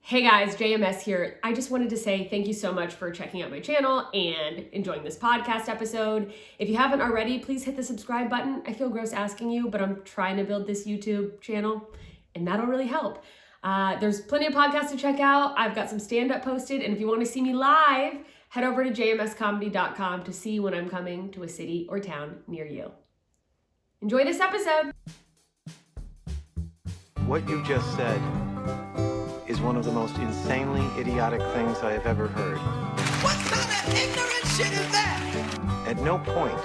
Hey guys, JMS here. I just wanted to say thank you so much for checking out my channel and enjoying this podcast episode. If you haven't already, please hit the subscribe button. I feel gross asking you, but I'm trying to build this YouTube channel and that'll really help. There's plenty of podcasts to check out. I've got some stand-up posted, and if you want to see me live, head over to jmscomedy.com to see when I'm coming to a city or town near you. Enjoy this episode. What you just said is one of the most insanely idiotic things I have ever heard. What kind of ignorant shit is that? At no point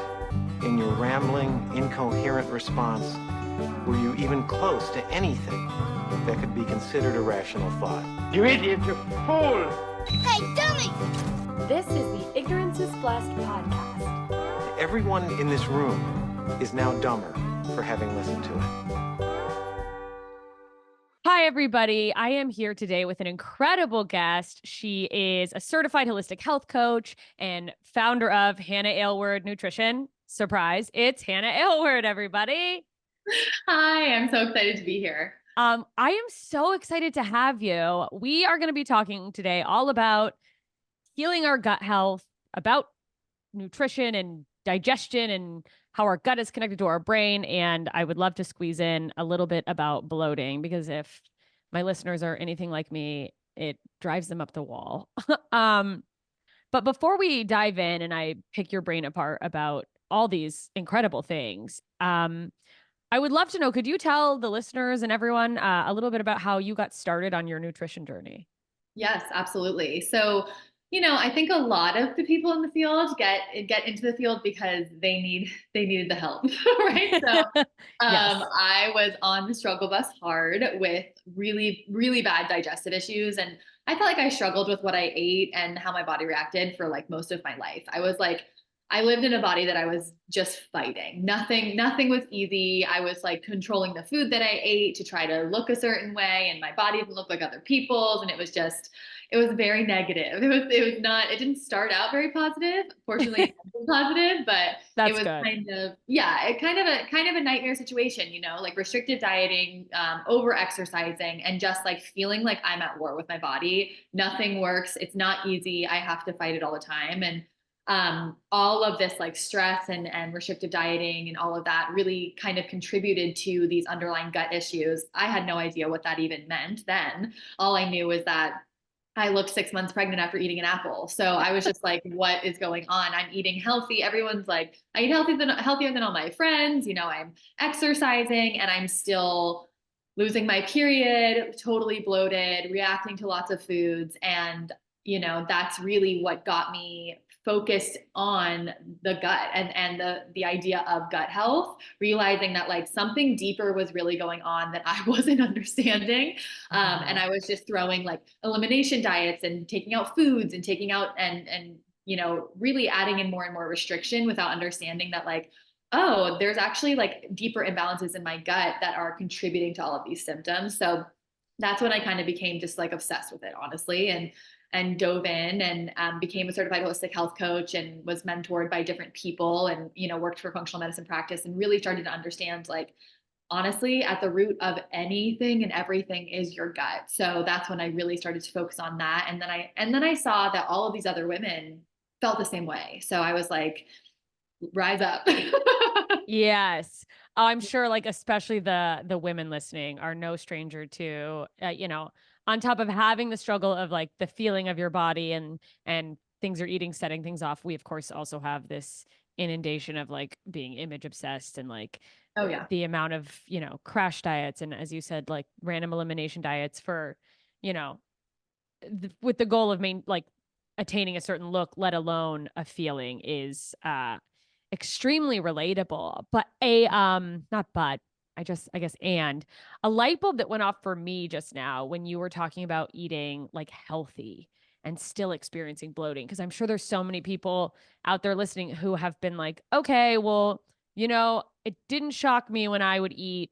in your rambling, incoherent response were you even close to anything that could be considered a rational thought. You idiot, you fool! Hey, dummy! This is the Ignorance is Blessed podcast. Everyone in this room is now dumber for having listened to it. Hi, everybody. I am here today with an incredible guest. She is a certified holistic health coach and founder of Hannah Aylward Nutrition. Surprise, it's Hannah Aylward, everybody. Hi, I'm so excited to be here. I am so excited to have you. We are going to be talking today all about healing our gut health, about nutrition and digestion and how our gut is connected to our brain. And I would love to squeeze in a little bit about bloating, because if my listeners are anything like me, it drives them up the wall. But before we dive in and I pick your brain apart about all these incredible things, I would love to know, could you tell the listeners and everyone a little bit about how you got started on your nutrition journey? Yes, absolutely. So, I think a lot of the people in the field get into the field because they needed the help, right? So, Yes. I was on the struggle bus hard with really, really bad digestive issues, and I felt like I struggled with what I ate and how my body reacted for like most of my life. I lived in a body that I was just fighting. Nothing was easy. I was like controlling the food that I ate to try to look a certain way, and my body didn't look like other people's. And it was very negative. It didn't start out very positive. Fortunately, it was positive, but That's it was good. kind of a nightmare situation, like restrictive dieting, over exercising, and just like feeling like I'm at war with my body. Nothing works. It's not easy. I have to fight it all the time. And all of this like stress and restrictive dieting and all of that really kind of contributed to these underlying gut issues. I had no idea what that even meant then. All I knew was that I looked 6 months pregnant after eating an apple. So I was just like, what is going on? I'm eating healthy. Everyone's like, I eat healthier than all my friends. I'm exercising and I'm still losing my period, totally bloated, reacting to lots of foods. And, that's really what got me focused on the gut and the idea of gut health, realizing that like something deeper was really going on that I wasn't understanding. And I was just throwing like elimination diets and taking out foods and taking out and really adding in more and more restriction without understanding that like, oh, there's actually like deeper imbalances in my gut that are contributing to all of these symptoms. So that's when I kind of became just like obsessed with it, honestly. And dove in and became a certified holistic health coach and was mentored by different people and, worked for functional medicine practice and really started to understand like, honestly, at the root of anything and everything is your gut. So that's when I really started to focus on that. And then I saw that all of these other women felt the same way. So I was like, rise up. Yes. Oh, I'm sure like especially the women listening are no stranger to, on top of having the struggle of like the feeling of your body and things you're eating, setting things off. We of course also have this inundation of like being image obsessed and like Oh yeah. the amount of, crash diets. And as you said, like random elimination diets for, with the goal of like attaining a certain look, let alone a feeling is, extremely relatable. But and a light bulb that went off for me just now when you were talking about eating like healthy and still experiencing bloating, because I'm sure there's so many people out there listening who have been like, okay, well, it didn't shock me when I would eat,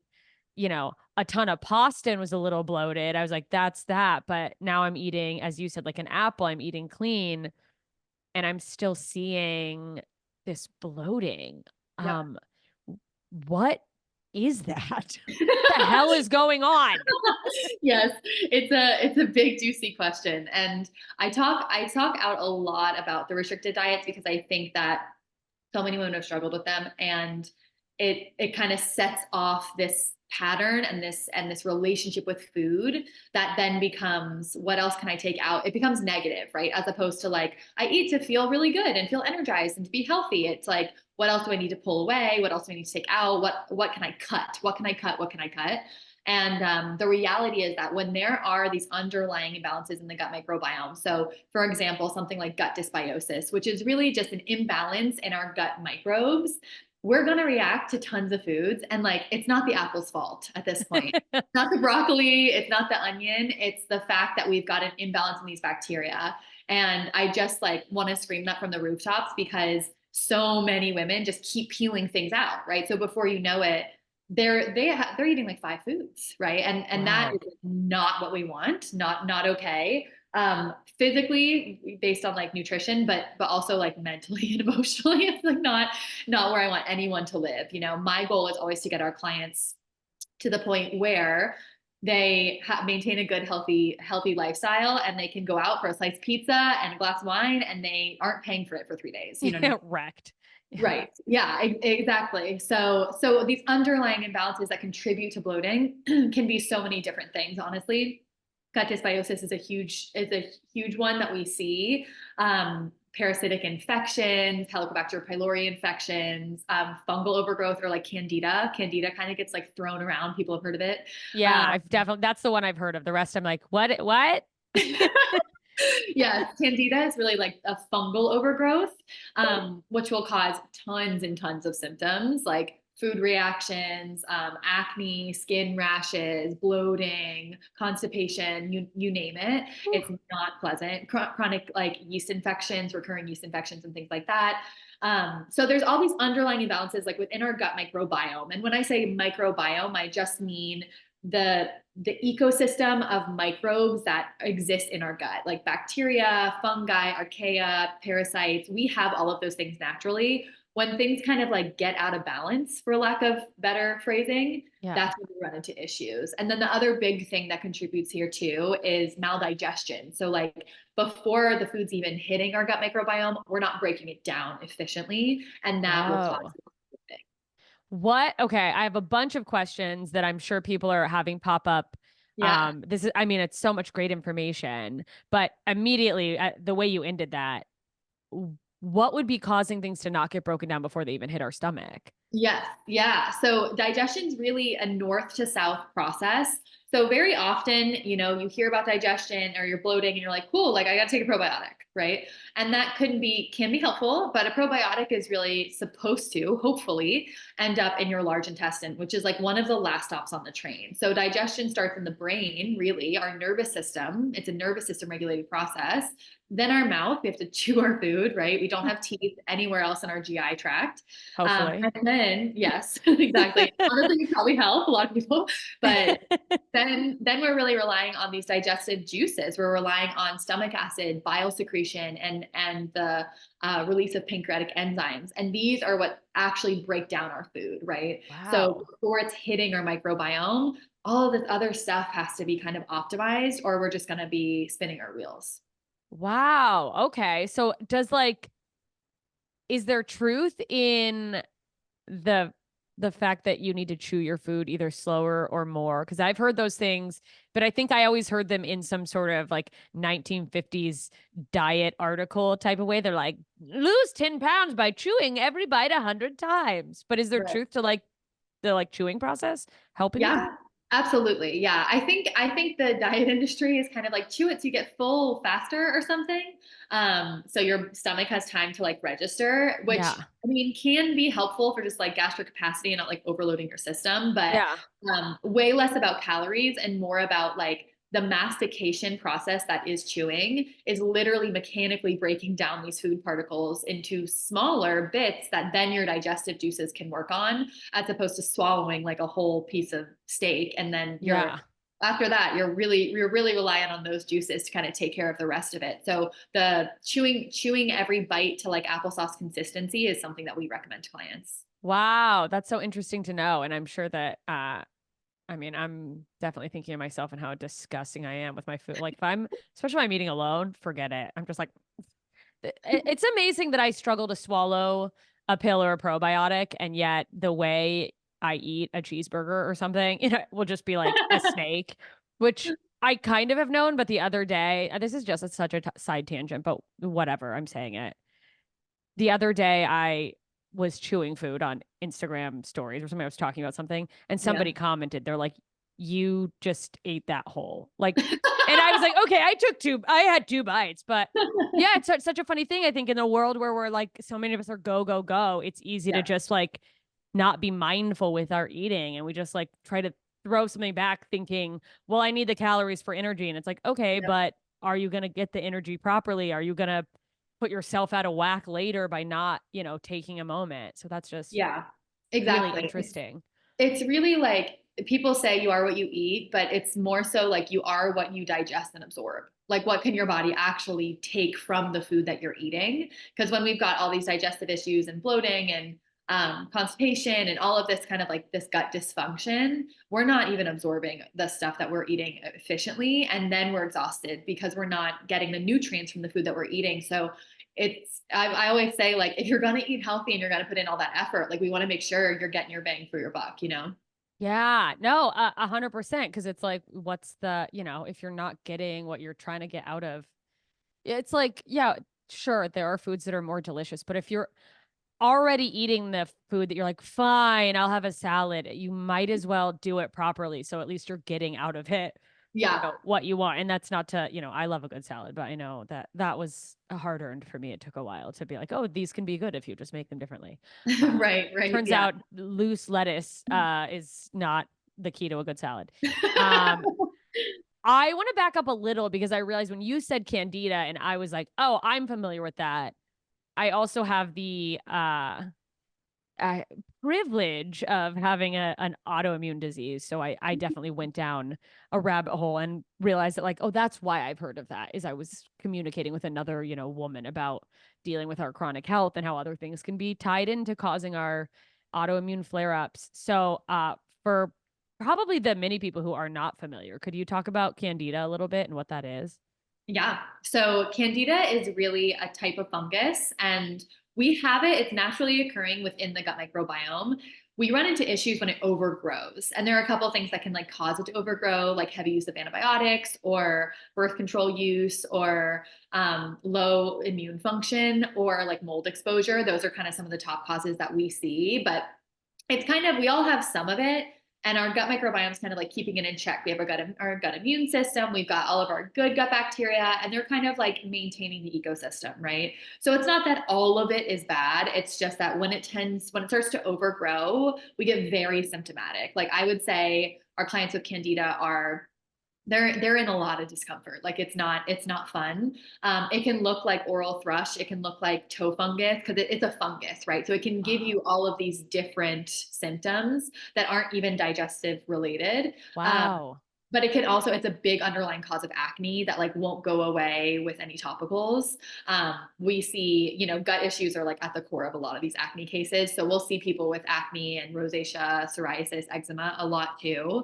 a ton of pasta and was a little bloated. I was like, that's that. But now I'm eating, as you said, like an apple, I'm eating clean and I'm still seeing this bloating. Yeah. What is that? What the hell is going on? Yes, it's a big juicy question. And I talk out a lot about the restricted diets because I think that so many women have struggled with them, and it kind of sets off this pattern and this relationship with food that then becomes, what else can I take out? It becomes negative, right? As opposed to like, I eat to feel really good and feel energized and to be healthy. It's like, what else do I need to pull away? What else do I need to take out? What can I cut? What can I cut? What can I cut? And the reality is that when there are these underlying imbalances in the gut microbiome, so for example, something like gut dysbiosis, which is really just an imbalance in our gut microbes, we're going to react to tons of foods. And like, it's not the apple's fault at this point. It's not the broccoli. It's not the onion. It's the fact that we've got an imbalance in these bacteria. And I just like want to scream that from the rooftops because so many women just keep peeling things out, right? So before you know it, they're eating like 5 foods, right? And that Wow. is not what we want, not okay. Physically based on like nutrition, but also like mentally and emotionally, it's like not where I want anyone to live. You know, my goal is always to get our clients to the point where they maintain a good, healthy lifestyle, and they can go out for a sliced pizza and a glass of wine, and they aren't paying for it for 3 days. You know what I mean? Wrecked. Right. Yeah, exactly. So these underlying imbalances that contribute to bloating can be so many different things, honestly. Gut dysbiosis is a huge one that we see. Parasitic infections, Helicobacter pylori infections, fungal overgrowth, or like candida. Candida kind of gets like thrown around. People have heard of it. Yeah, I've definitely, that's the one I've heard of. The rest I'm like, what? Yes, candida is really like a fungal overgrowth, which will cause tons and tons of symptoms like food reactions, acne, skin rashes, bloating, constipation, you name it. It's not pleasant. Chronic like yeast infections, recurring yeast infections, and things like that. So there's all these underlying imbalances like within our gut microbiome. And when I say microbiome, I just mean the ecosystem of microbes that exist in our gut, like bacteria, fungi, archaea, parasites. We have all of those things naturally. When things kind of like get out of balance, for lack of better phrasing, Yeah. that's when we run into issues. And then the other big thing that contributes here too is maldigestion. So like before the food's even hitting our gut microbiome, we're not breaking it down efficiently, and that will cause Oh. What? Okay, I have a bunch of questions that I'm sure people are having pop up. yeah. This is, I mean, it's so much great information, but immediately the way you ended that, what would be causing things to not get broken down before they even hit our stomach? Yes. Yeah. So digestion is really a north to south process. So very often, you know, you hear about digestion or you're bloating and you're like, cool, like I got to take a probiotic, right? And that can be helpful, but a probiotic is really supposed to, hopefully, end up in your large intestine, which is like one of the last stops on the train. So digestion starts in the brain, really, our nervous system. It's a nervous system regulated process. Then our mouth, we have to chew our food, right? We don't have teeth anywhere else in our GI tract. Hopefully. And then, yes, exactly. Honestly, it probably help a lot of people, but then we're really relying on these digestive juices. We're relying on stomach acid, bile secretion, and the release of pancreatic enzymes. And these are what actually break down our food, right? So Wow. before it's hitting our microbiome, all of this other stuff has to be kind of optimized, or we're just going to be spinning our wheels. Wow. Okay. So is there truth in the fact that you need to chew your food either slower or more? Because I've heard those things, but I think I always heard them in some sort of like 1950s diet article type of way. They're like, lose 10 pounds by chewing every bite 100 times. But is there Right. truth to like the like chewing process helping with Yeah, that? absolutely. Yeah. I think the diet industry is kind of like chew it so you get full faster or something. So your stomach has time to like register, which Yeah. I mean can be helpful for just like gastric capacity and not like overloading your system, but Yeah. way less about calories and more about like the mastication process that is chewing is literally mechanically breaking down these food particles into smaller bits that then your digestive juices can work on, as opposed to swallowing like a whole piece of steak. And then Yeah. after that, you're really reliant on those juices to kind of take care of the rest of it. So the chewing every bite to like applesauce consistency is something that we recommend to clients. Wow, that's so interesting to know. And I'm sure that I mean, I'm definitely thinking of myself and how disgusting I am with my food. Like if I'm especially when I'm eating alone, forget it. I'm just like it's amazing that I struggle to swallow a pill or a probiotic, and yet the way I eat a cheeseburger or something, will just be like a snake, which I kind of have known. But the other day, this is just such a side tangent, but whatever, I'm saying it. The other day, I was chewing food on Instagram stories or something. I was talking about something, and Yeah. somebody commented, they're like, "You just ate that whole." Like, and I was like, "Okay, I had 2 bites." But yeah, it's such a funny thing. I think in a world where we're like, so many of us are go, go, go, it's easy to Yeah. just like not be mindful with our eating. And we just like try to throw something back thinking, well, I need the calories for energy. And it's like, okay, Yep. but are you going to get the energy properly? Are you going to put yourself out of whack later by not, taking a moment? So that's just Yeah, really exactly. interesting. It's really like people say you are what you eat, but it's more so like you are what you digest and absorb. Like, what can your body actually take from the food that you're eating? Because when we've got all these digestive issues and bloating and constipation and all of this kind of like this gut dysfunction, we're not even absorbing the stuff that we're eating efficiently. And then we're exhausted because we're not getting the nutrients from the food that we're eating. So I always say, like, if you're going to eat healthy and you're going to put in all that effort, like, we want to make sure you're getting your bang for your buck, you know? Yeah, no, 100%. Cause it's like, what's the, if you're not getting what you're trying to get out of, it's like, yeah, sure, there are foods that are more delicious, but if you're already eating the food that you're like, fine, I'll have a salad, you might as well do it properly. So at least you're getting out of it, Yeah. what you want. And that's not to, I love a good salad, but I know that that was a hard earned for me. It took a while to be like, oh, these can be good if you just make them differently. Right, right. Turns Yeah. out loose lettuce is not the key to a good salad. Um, I want to back up a little because I realized when you said candida and I was like, oh, I'm familiar with that. I also have the uh, privilege of having an autoimmune disease. So I definitely went down a rabbit hole and realized that, like, oh, that's why I've heard of that, is I was communicating with another, woman about dealing with our chronic health and how other things can be tied into causing our autoimmune flare-ups. So for probably the many people who are not familiar, could you talk about candida a little bit and what that is? Yeah. So candida is really a type of fungus, and we have it. It's naturally occurring within the gut microbiome. We run into issues when it overgrows. And there are a couple of things that can like cause it to overgrow, like heavy use of antibiotics or birth control use or low immune function or like mold exposure. Those are kind of some of the top causes that we see. But it's kind of, we all have some of it, and our gut microbiome is kind of like keeping it in check. We have our gut immune system, we've got all of our good gut bacteria, and they're kind of like maintaining the ecosystem, right? So it's not that all of it is bad, it's just that when it starts to overgrow, we get very symptomatic. Like, I would say our clients with candida are, they're in a lot of discomfort. Like, it's not fun. It can look like oral thrush. It can look like toe fungus because it's a fungus, right? So it can give you all of these different symptoms that aren't even digestive related. Wow. But it can also, it's a big underlying cause of acne that like won't go away with any topicals. We see, gut issues are like at the core of a lot of these acne cases. So we'll see people with acne and rosacea, psoriasis, eczema a lot too.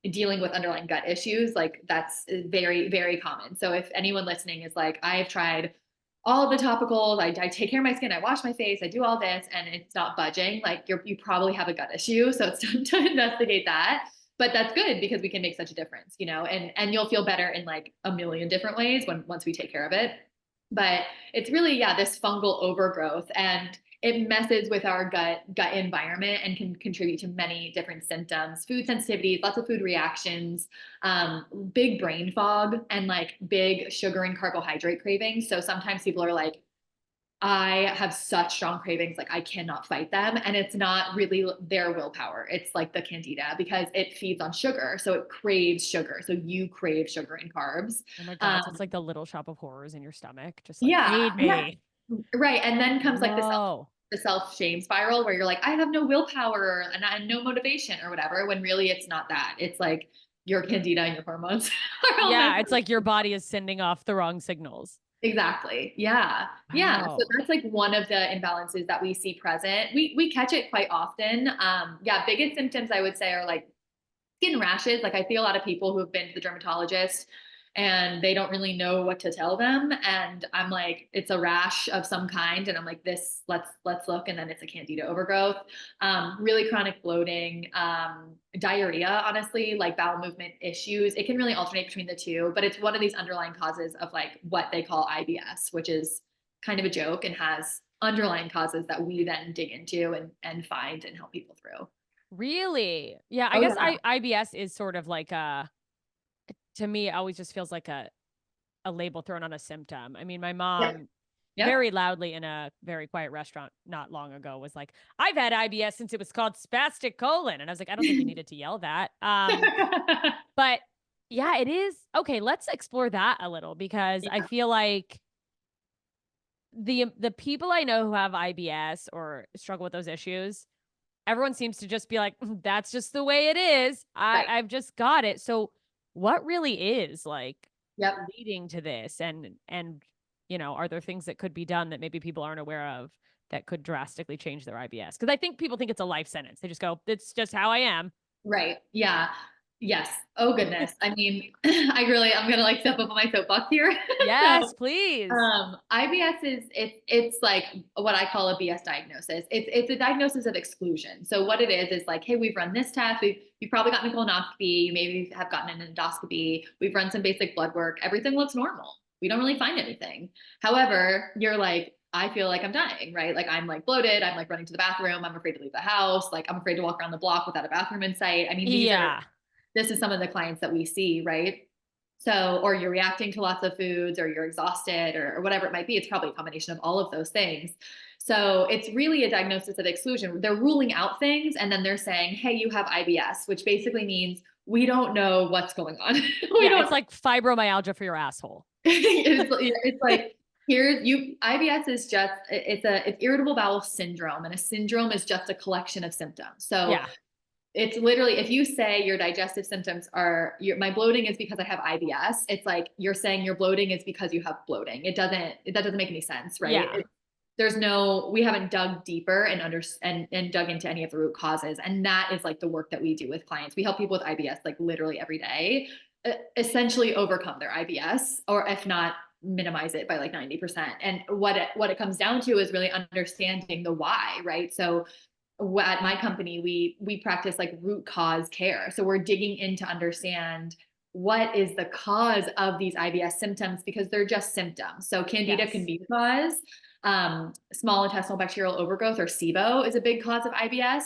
Dealing with underlying gut issues, like that's very, very common. So if anyone listening is like, I've tried all of the topicals, I take care of my skin, I wash my face, I do all this, and it's not budging, like you probably have a gut issue. So it's time to investigate that. But that's good because we can make such a difference, and you'll feel better in like a million different ways once we take care of it. But it's really, yeah, this fungal overgrowth, and it messes with our gut environment and can contribute to many different symptoms, food sensitivities, lots of food reactions, big brain fog, and like big sugar and carbohydrate cravings. So sometimes people are like, I have such strong cravings, like I cannot fight them. And it's not really their willpower. It's like the candida because it feeds on sugar. So it craves sugar. So you crave sugar and carbs. Oh my God. So it's Um, like the little shop of horrors in your stomach. Just like, yeah, feed yeah, me. right. And then comes like Whoa. the self shame spiral where you're like, I have no willpower and I no motivation or whatever, when really it's not that. It's like your candida and your hormones are all Yeah. messed It's like your body is sending off the wrong signals. Exactly. Yeah. Yeah. So Wow. that's like one of the imbalances that we see present. We catch it quite often. Yeah, biggest symptoms I would say are like skin rashes. Like I see a lot of people who have been to the dermatologist and they don't really know what to tell them. And I'm like, it's a rash of some kind. And I'm like, this, let's look. And then it's a candida overgrowth, really chronic bloating, diarrhea, honestly, like bowel movement issues. It can really alternate between the two, but it's one of these underlying causes of like what they call IBS, which is kind of a joke and has underlying causes that we then dig into and find and help people through. Really? Yeah, I Oh guess yeah. IBS is sort of like to me, it always just feels like a label thrown on a symptom. I mean, my Yep. mom Yep. very loudly in a very quiet restaurant not long ago was like, I've had IBS since it was called spastic colon. And I was like, I don't think you needed to yell that. But yeah, it is. Okay, let's explore that a little because I Yeah. feel like the people I know who have IBS or struggle with those issues, everyone seems to just be like, that's just the way it is. Right. I've just got it. So what really is like Yep. leading to this? And are there things that could be done that maybe people aren't aware of that could drastically change their IBS? Because I think people think it's a life sentence. They just go, it's just how I am. Right. Yeah. Yes. Oh goodness. I mean, I'm gonna like step up on my soapbox here. Yes, So, please. IBS is it's like what I call a BS diagnosis. It's a diagnosis of exclusion. So what it is like, hey, we've run this test. You've probably gotten a colonoscopy. You maybe have gotten an endoscopy. We've run some basic blood work. Everything looks normal. We don't really find anything. However, you're like, I feel like I'm dying, right? Like I'm like bloated. I'm like running to the bathroom. I'm afraid to leave the house. Like I'm afraid to walk around the block without a bathroom in sight. I mean, Yeah. this is some of the clients that we see, right? So, or you're reacting to lots of foods, or you're exhausted, or whatever it might be. It's probably a combination of all of those things. So, it's really a diagnosis of exclusion. They're ruling out things and then they're saying, hey, you have IBS, which basically means we don't know what's going on. We Yeah. It's don't, like fibromyalgia for your asshole. it's like, IBS is just, it's irritable bowel syndrome, and a syndrome is just a collection of symptoms. So, Yeah. it's literally, if you say your digestive symptoms are my bloating is because I have IBS, it's like you're saying your bloating is because you have bloating. That doesn't make any sense, right? Yeah. We haven't dug deeper and dug into any of the root causes. And that is like the work that we do with clients. We help people with IBS like literally every day, essentially overcome their IBS, or if not, minimize it by like 90%. And what it comes down to is really understanding the why, right? So at my company, we practice like root cause care. So we're digging in to understand what is the cause of these IBS symptoms, because they're just symptoms. So candida can Yes. be the cause. Small intestinal bacterial overgrowth, or SIBO, is a big cause of IBS.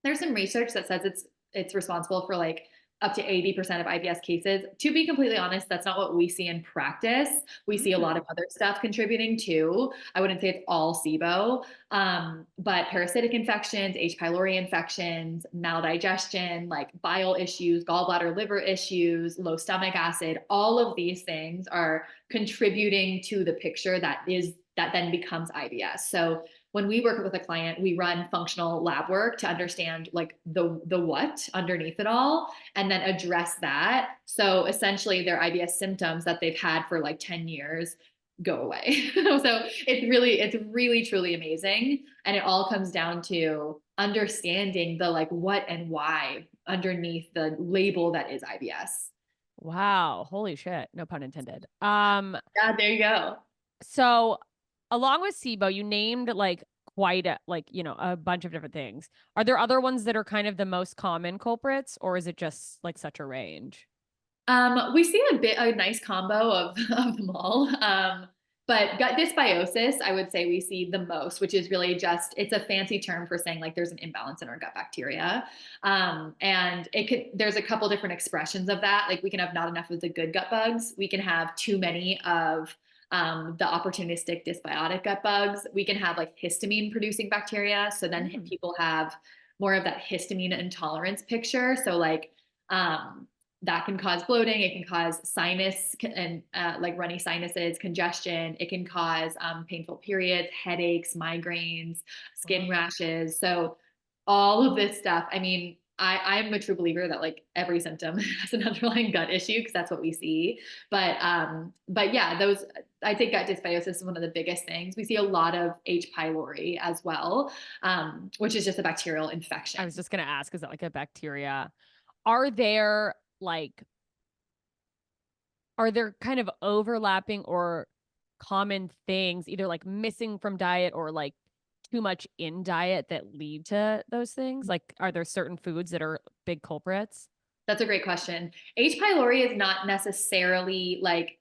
There's some research that says it's responsible for like up to 80% of IBS cases. To be completely honest, that's not what we see in practice. We see a lot of other stuff contributing too. I wouldn't say it's all SIBO, but parasitic infections, H. pylori infections, maldigestion, like bile issues, gallbladder, liver issues, low stomach acid, all of these things are contributing to the picture that then becomes IBS. So when we work with a client, we run functional lab work to understand like the what underneath it all, and then address that. So essentially their IBS symptoms that they've had for like 10 years go away. So it's really truly amazing. And it all comes down to understanding the like what and why underneath the label that is IBS. Wow. Holy shit. No pun intended. Yeah, there you go. So along with SIBO, you named like quite a bunch of different things. Are there other ones that are kind of the most common culprits, or is it just like such a range? We see a nice combo of them all. But gut dysbiosis, I would say we see the most, which is really it's a fancy term for saying like there's an imbalance in our gut bacteria. And there's a couple different expressions of that. Like we can have not enough of the good gut bugs. We can have too many of the opportunistic dysbiotic gut bugs. We can have like histamine producing bacteria. So then people have more of that histamine intolerance picture. So like, that can cause bloating. It can cause sinus and like runny sinuses, congestion. It can cause painful periods, headaches, migraines, skin rashes. So all of this stuff, I mean, I'm a true believer that like every symptom has an underlying gut issue, because that's what we see. But yeah, I think gut dysbiosis is one of the biggest things. We see a lot of H. pylori as well, which is just a bacterial infection. I was just going to ask, is that like a bacteria? Are there like, are there kind of overlapping or common things, either like missing from diet or like too much in diet, that lead to those things? Like, are there certain foods that are big culprits? That's a great question. H. pylori is not necessarily like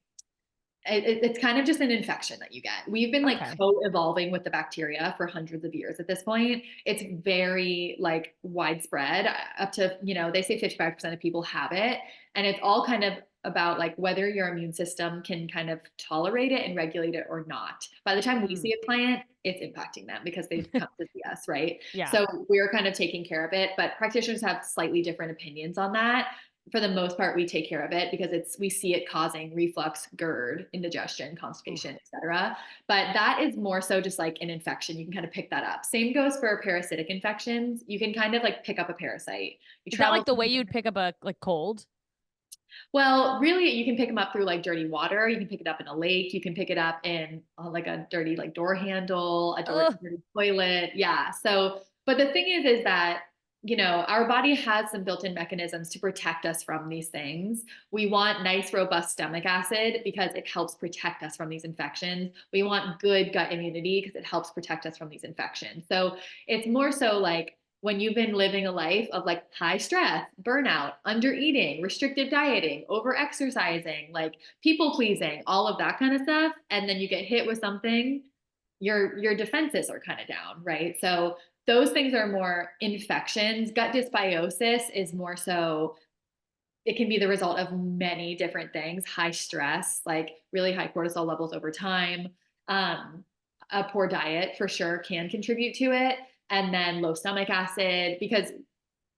it's kind of just an infection that you get. We've been like Okay. co-evolving with the bacteria for hundreds of years at this point. It's very like widespread, up to, they say 55% of people have it. And it's all kind of about like whether your immune system can kind of tolerate it and regulate it or not. By the time we see a client, it's impacting them because they've come to see us, right? Yeah. So we're kind of taking care of it, but practitioners have slightly different opinions on that. For the most part, we take care of it because we see it causing reflux, GERD, indigestion, constipation, etc. But that is more so just like an infection. You can kind of pick that up. Same goes for parasitic infections. You can kind of like pick up a parasite. Is that like the way you'd pick up a like cold? Well, really, you can pick them up through like dirty water. You can pick it up in a lake. You can pick it up in like a dirty like door handle, a dirty toilet. Yeah. So, but the thing is that our body has some built-in mechanisms to protect us from these things. We want nice, robust stomach acid because it helps protect us from these infections. We want good gut immunity because it helps protect us from these infections. So it's more so like when you've been living a life of like high stress, burnout, under eating, restrictive dieting, over exercising, like people pleasing, all of that kind of stuff. And then you get hit with something, your defenses are kind of down, right? So those things are more infections. Gut dysbiosis is more so, it can be the result of many different things. High stress, like really high cortisol levels over time. A poor diet for sure can contribute to it. And then low stomach acid, because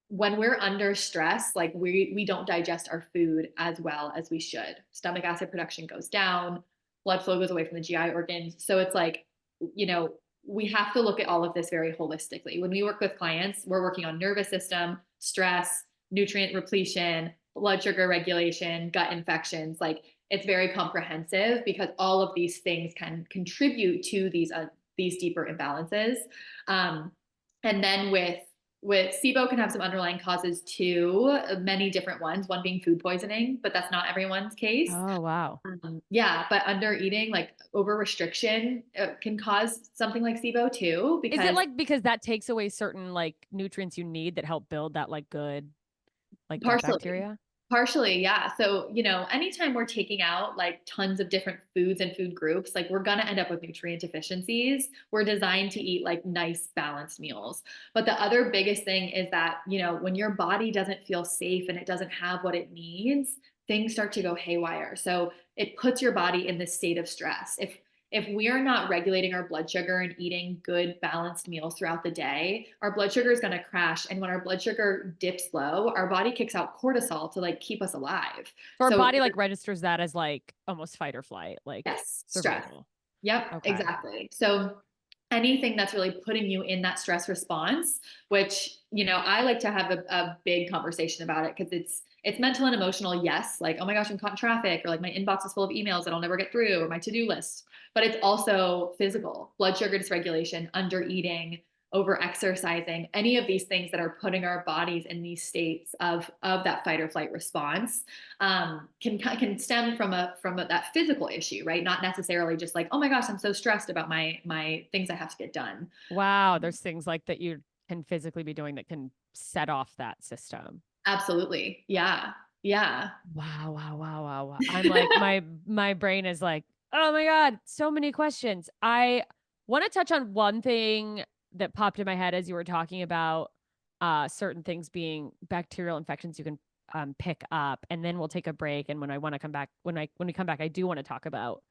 when we're under stress, like we don't digest our food as well as we should. Stomach acid production goes down, blood flow goes away from the GI organs. So it's like, we have to look at all of this very holistically. When we work with clients, we're working on nervous system, stress, nutrient repletion, blood sugar regulation, gut infections. Like it's very comprehensive because all of these things can contribute to these deeper imbalances. And then with SIBO can have some underlying causes too, many different ones, one being food poisoning, but that's not everyone's case. Oh, wow. Yeah, but under eating, like over restriction, can cause something like SIBO too. Is it like because that takes away certain like nutrients you need that help build that like good like gut bacteria? Partially, yeah. So, anytime we're taking out like tons of different foods and food groups, like we're going to end up with nutrient deficiencies. We're designed to eat like nice, balanced meals. But the other biggest thing is that, when your body doesn't feel safe and it doesn't have what it needs, things start to go haywire. So it puts your body in this state of stress. If we're not regulating our blood sugar and eating good balanced meals throughout the day, our blood sugar is going to crash. And when our blood sugar dips low, our body kicks out cortisol to like keep us alive. So our body like registers that as like almost fight or flight, like yes, survival. Stress. Yep, okay. Exactly. So anything that's really putting you in that stress response, which, I like to have a big conversation about it because it's mental and emotional. Yes. Like, oh my gosh, I'm caught in traffic, or like my inbox is full of emails that I'll never get through, or my to-do list, but it's also physical, blood sugar dysregulation, under eating, over exercising, any of these things that are putting our bodies in these states of that fight or flight response, can stem from that physical issue, right? Not necessarily just like, oh my gosh, I'm so stressed about my things I have to get done. Wow. There's things like that you can physically be doing that can set off that system. Absolutely. Yeah. Yeah. Wow. I'm like, my brain is like, oh my God, so many questions. I want to touch on one thing that popped in my head as you were talking about certain things being bacterial infections you can pick up, and then we'll take a break. And when I want to come back, when we come back, I do want to talk about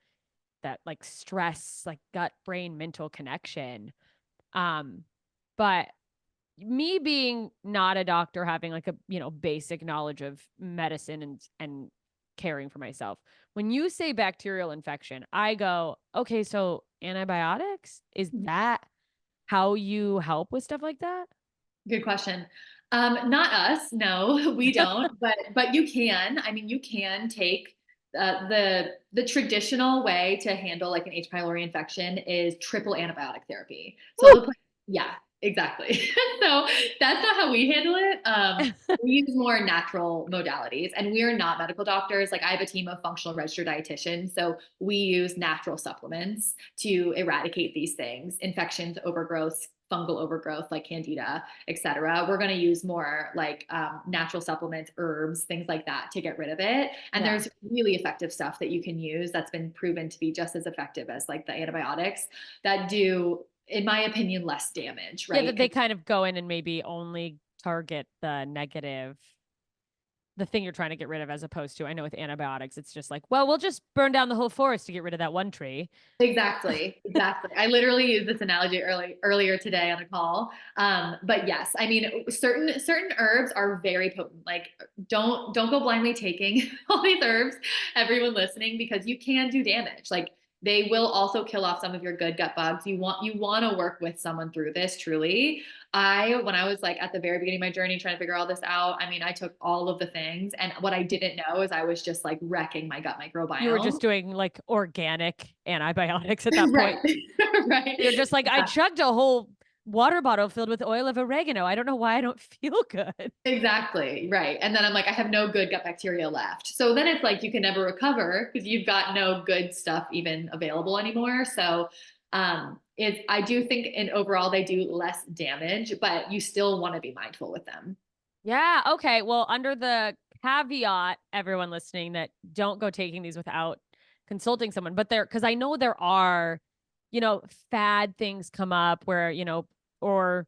that like stress, like gut brain mental connection. But me being not a doctor, having like a basic knowledge of medicine and caring for myself, when you say bacterial infection, I go, okay, so antibiotics, is that how you help with stuff like that? Good question. Not us. No, we don't, but you can. I mean, you can take the traditional way to handle like an H. pylori infection is triple antibiotic therapy. So yeah, exactly. So that's not how we handle it. We use more natural modalities, and we are not medical doctors. Like I have a team of functional registered dietitians, so we use natural supplements to eradicate these things, infections, overgrowth, fungal overgrowth like candida, et cetera. We're going to use more like natural supplements, herbs, things like that to get rid of it. And there's really effective stuff that you can use that's been proven to be just as effective as like the antibiotics that do, in my opinion, less damage, right? Yeah, that they kind of go in and maybe only target the negative, the thing you're trying to get rid of, as opposed to, I know with antibiotics, it's just like, well, we'll just burn down the whole forest to get rid of that one tree. Exactly. I literally used this analogy earlier today on a call. But yes, I mean, certain herbs are very potent. Like don't go blindly taking all these herbs, everyone listening, because you can do damage. Like they will also kill off some of your good gut bugs. You want to work with someone through this truly. When I was like at the very beginning of my journey trying to figure all this out, I mean, I took all of the things, and what I didn't know is I was just like wrecking my gut microbiome. You were just doing like organic antibiotics at that Right. point. Right. You're just like, I chugged a whole water bottle filled with oil of oregano. I don't know why I don't feel good. Exactly. Right. And then I'm like, I have no good gut bacteria left. So then it's like you can never recover because you've got no good stuff even available anymore. So I do think in overall they do less damage, but you still want to be mindful with them. Yeah. Okay. Well, under the caveat, everyone listening, that don't go taking these without consulting someone, but because I know there are, fad things come up where, or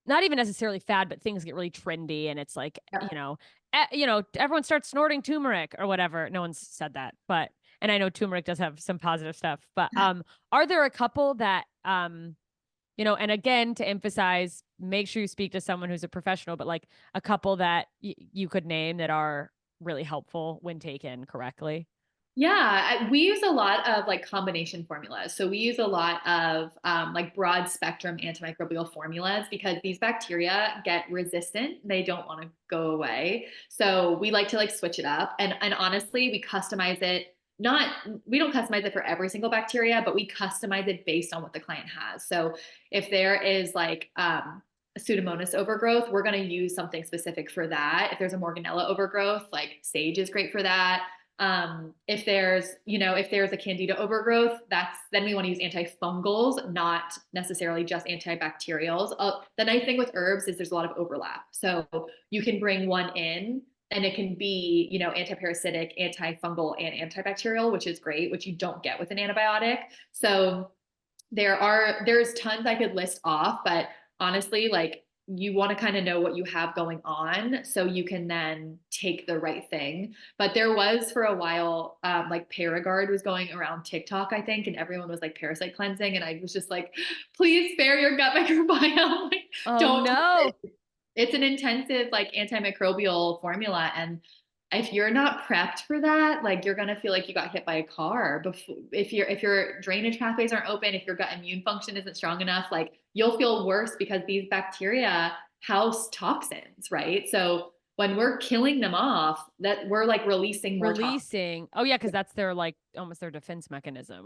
not even necessarily fad, but things get really trendy, and it's like, everyone starts snorting turmeric or whatever. No one's said that, and I know turmeric does have some positive stuff, but are there a couple that, and again, to emphasize, make sure you speak to someone who's a professional, but like a couple that you could name that are really helpful when taken correctly? Yeah, we use a lot of like combination formulas. So we use a lot of like broad spectrum antimicrobial formulas because these bacteria get resistant. They don't want to go away. So we like to like switch it up. And honestly, we customize it. We don't customize it for every single bacteria, but we customize it based on what the client has. So if there is like a Pseudomonas overgrowth, we're going to use something specific for that. If there's a Morganella overgrowth, like sage is great for that. If there's a candida overgrowth, then we want to use antifungals, not necessarily just antibacterials. The nice thing with herbs is there's a lot of overlap. So you can bring one in and it can be, antiparasitic, antifungal, and antibacterial, which is great, which you don't get with an antibiotic. So there's tons I could list off, but honestly, like you want to kind of know what you have going on so you can then take the right thing. But there was for a while, like Paragard was going around TikTok, I think, and everyone was like parasite cleansing. And I was just like, please spare your gut microbiome. Like, don't. No. It's an intensive like antimicrobial formula. And if you're not prepped for that, like you're going to feel like you got hit by a car if your drainage pathways aren't open, if your gut immune function isn't strong enough, like you'll feel worse because these bacteria house toxins, right? So when we're killing them off, that we're like releasing more toxins. Oh yeah. Cause that's their like almost their defense mechanism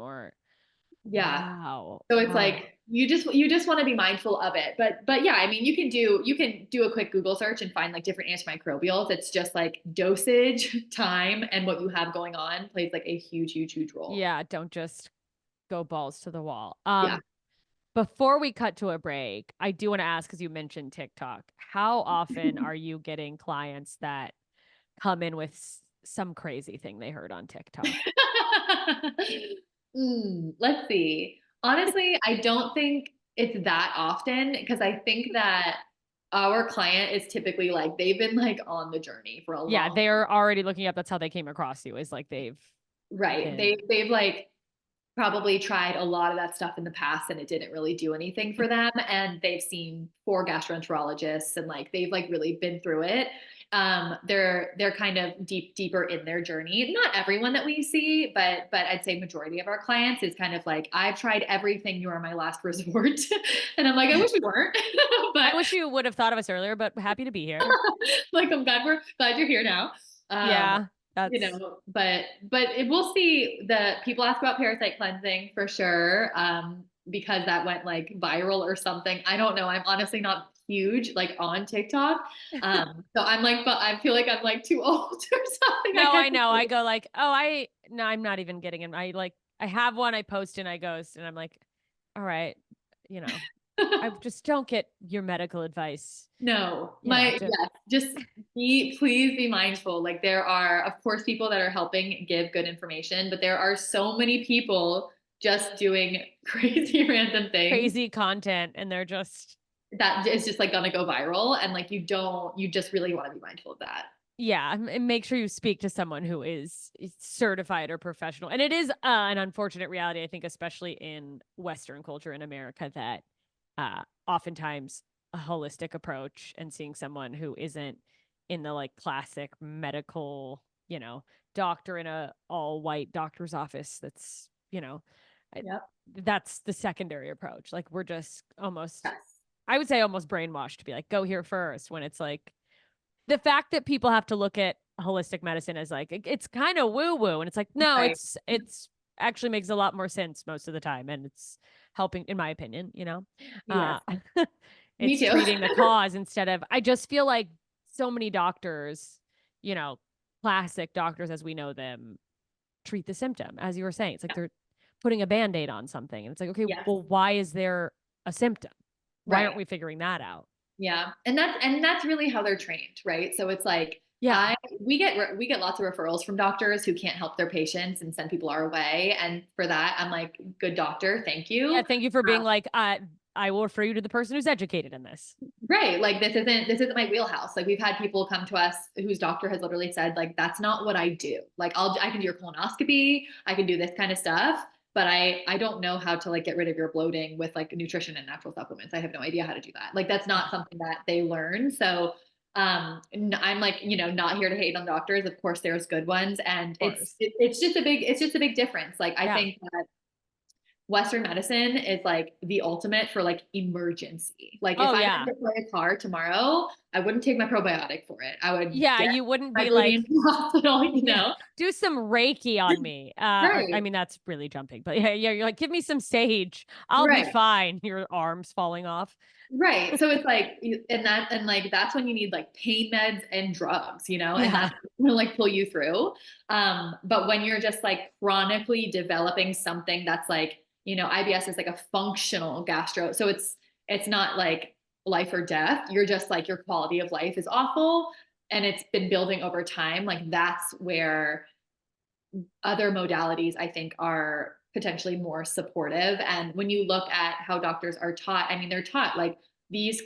Yeah. Wow. So it's like you just want to be mindful of it. But yeah, I mean you can do a quick Google search and find like different antimicrobials. It's just like dosage, time, and what you have going on plays like a huge role. Yeah, don't just go balls to the wall. Yeah. Before we cut to a break, I do want to ask, because you mentioned TikTok, how often are you getting clients that come in with some crazy thing they heard on TikTok? Let's see. Honestly, I don't think it's that often because I think that our client is typically like they've been like on the journey for a long time. They're already looking up. That's how they came across you, is like right. They've like probably tried a lot of that stuff in the past and it didn't really do anything for them. And they've seen 4 gastroenterologists and like they've like really been through it. They're kind of deeper in their journey. Not everyone that we see, but I'd say majority of our clients is kind of like, I've tried everything. You are my last resort. And I'm like, I wish we weren't, but I wish you would have thought of us earlier, but happy to be here. like, I'm glad you're here now. Yeah. That's We'll see. The people ask about parasite cleansing for sure. Because that went like viral or something. I don't know. I'm honestly not huge like on TikTok. So I'm like, but I feel like I'm like too old or something. no, I know. I go like, oh, no, I'm not even getting it. I have one, I post and I ghost, and I'm like, all right, you know, I just don't get your medical advice. No, You know, just please be mindful. Like there are, of course, people that are helping give good information, but there are so many people just doing crazy random things crazy content, and they're just, that is just like gonna go viral. And like you just really want to be mindful of that. yeah, and make sure you speak to someone who is certified or professional. And it is an unfortunate reality, I think, especially in Western culture in America, that oftentimes a holistic approach and seeing someone who isn't in the like classic medical, doctor in a all white doctor's office, that's, Yep. that's the secondary approach. Like we're just almost, Yes. I would say almost brainwashed to be like, go here first, when it's like the fact that people have to look at holistic medicine as like, it's kind of woo woo. And it's like, no, Right. it's actually makes a lot more sense most of the time. And it's helping, in my opinion, Yes. uh, Me it's too. treating the cause instead of, I just feel like so many doctors, classic doctors as we know them, treat the symptom. As you were saying, it's like they're putting a Band-Aid on something. And it's like, okay, Yes. well, why is there a symptom? Why Right. aren't we figuring that out? Yeah. And that's really how they're trained, right? So it's like, Yeah. we get lots of referrals from doctors who can't help their patients and send people our way. And for that, I'm like, good doctor, thank you. Yeah. Thank you for being like, I will refer you to the person who's educated in this. Right. Like this isn't my wheelhouse. Like we've had people come to us whose doctor has literally said, like, that's not what I do. Like I can do your colonoscopy, I can do this kind of stuff, but I don't know how to like get rid of your bloating with like nutrition and natural supplements. I have no idea how to do that. Like that's not something that they learn. So I'm like, not here to hate on doctors. Of course there's good ones, and it's just a big difference. Like I think that Western medicine is like the ultimate for like emergency. Like if I had to play a car tomorrow, I wouldn't take my probiotic for it. I would you wouldn't be my like into the hospital, do some Reiki on me. Right. I mean, that's really jumping, but yeah, you're like, give me some sage. I'll be fine. Your arms falling off. Right. So it's like, and like, that's when you need like pain meds and drugs, and that's gonna like pull you through. But when you're just like chronically developing something that's like, IBS is like a functional gastro. So it's not like life or death. You're just like, your quality of life is awful and it's been building over time. Like that's where other modalities I think are potentially more supportive. And when you look at how doctors are taught, I mean, they're taught like these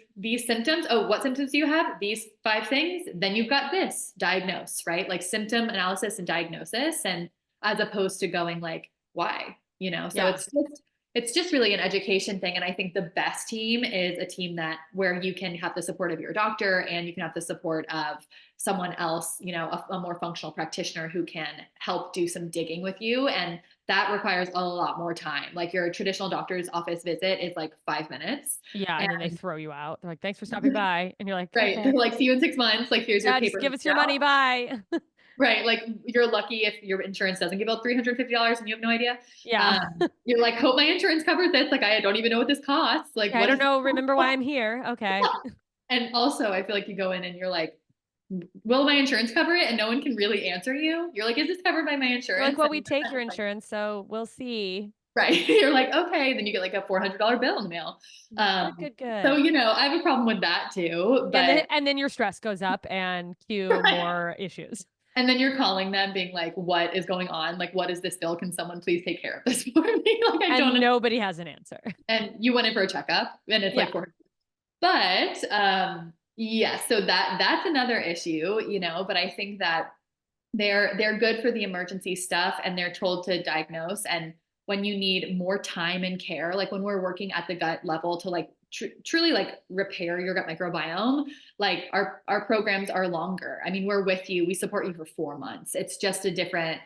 symptoms. Oh, what symptoms do you have? These 5 things. Then you've got this, diagnose, right? Like symptom analysis and diagnosis. And as opposed to going like, why, so it's just really an education thing. And I think the best team is a team where you can have the support of your doctor and you can have the support of someone else, a more functional practitioner who can help do some digging with you. And that requires a lot more time. Like your traditional doctor's office visit is like 5 minutes. Yeah. And then they throw you out. They're like, thanks for stopping by. And you're like, right. Okay. They're like, see you in 6 months. Like, here's your paper. Just give us your money. Bye. Right. Like you're lucky if your insurance doesn't give out $350 and you have no idea. Yeah. You're like, hope my insurance covers this. Like, I don't even know what this costs. Like, I don't know. Remember why I'm here. Okay. And also I feel like you go in and you're like, will my insurance cover it? And no one can really answer you. You're like, is this covered by my insurance? You're like, well, we take your insurance, so we'll see. Right. You're like, okay. Then you get like a $400 bill in the mail. Good. So, I have a problem with that too. But and then your stress goes up and cue more issues. And then you're calling them being like, what is going on? Like, what is this bill? Can someone please take care of this for me? Like, nobody has an answer. And you went in for a checkup and it's like, but, so that's another issue, but I think that they're good for the emergency stuff and they're told to diagnose. And when you need more time and care, like when we're working at the gut level to like truly like repair your gut microbiome, like our programs are longer. I mean, we're with you, we support you for 4 months. It's just a different,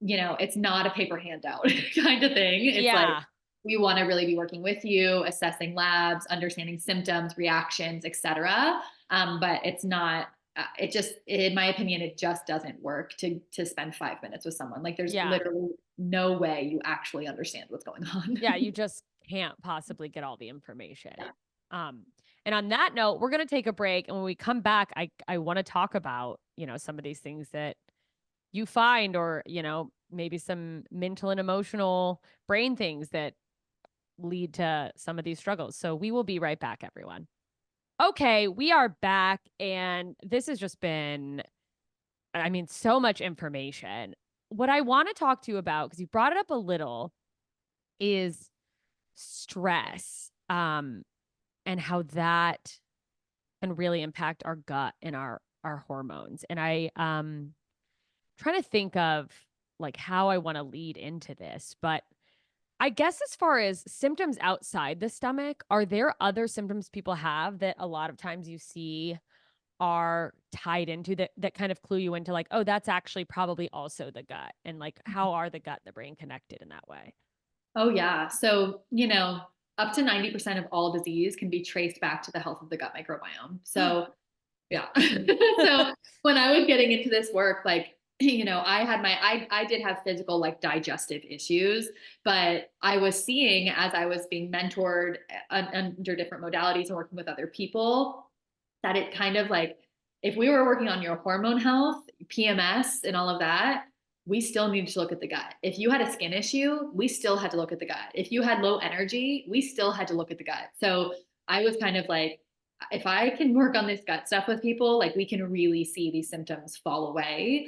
it's not a paper handout kind of thing. It's like, we want to really be working with you, assessing labs, understanding symptoms, reactions, etc. But it's not it just, in my opinion, it just doesn't work to spend 5 minutes with someone. Like there's Yeah. literally no way you actually understand what's going on. Yeah, you just can't possibly get all the information. And on that note, we're going to take a break, and when we come back, I want to talk about, some of these things that you find, or, maybe some mental and emotional brain things that lead to some of these struggles. So we will be right back, everyone. Okay, we are back, and this has just been, so much information. What I want to talk to you about, because you brought it up a little, is stress, and how that can really impact our gut and our hormones. And I trying to think of like how I want to lead into this, but I guess as far as symptoms outside the stomach, are there other symptoms people have that a lot of times you see are tied into that kind of clue you into like, oh, that's actually probably also the gut? And like, how are the gut and the brain connected in that way? Oh yeah. So, up to 90% of all disease can be traced back to the health of the gut microbiome. So, yeah. So when I was getting into this work, like, I did have physical, like digestive issues, but I was seeing, as I was being mentored under different modalities and working with other people, that it kind of like, if we were working on your hormone health, PMS and all of that, we still needed to look at the gut. If you had a skin issue, we still had to look at the gut. If you had low energy, we still had to look at the gut. So I was kind of like, if I can work on this gut stuff with people, like we can really see these symptoms fall away,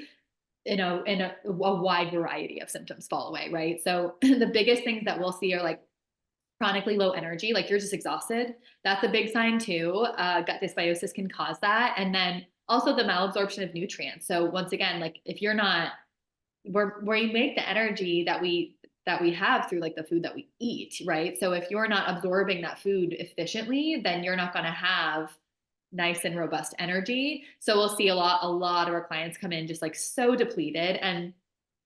a wide variety of symptoms fall away, right? So the biggest things that we'll see are like chronically low energy, like you're just exhausted. That's a big sign too. Gut dysbiosis can cause that. And then also the malabsorption of nutrients. So once again, like if you're not, where we make the energy that we have through like the food that we eat, right? So if you're not absorbing that food efficiently, then you're not going to have nice and robust energy. So we'll see a lot of our clients come in just like so depleted. And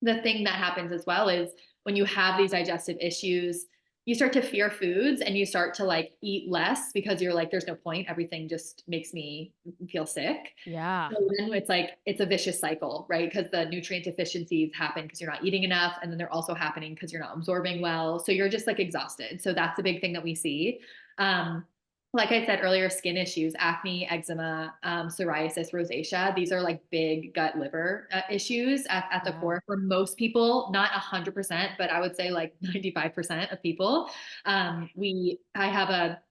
the thing that happens as well is when you have these digestive issues, you start to fear foods and you start to like eat less because you're like, there's no point. Everything just makes me feel sick. Yeah. So then it's like, it's a vicious cycle, right? Because the nutrient deficiencies happen because you're not eating enough. And then they're also happening because you're not absorbing well. So you're just like exhausted. So that's the big thing that we see. Like I said earlier, skin issues, acne, eczema, psoriasis, rosacea, these are like big gut liver issues at the core for most people, not 100%, but I would say like 95% of people. I have a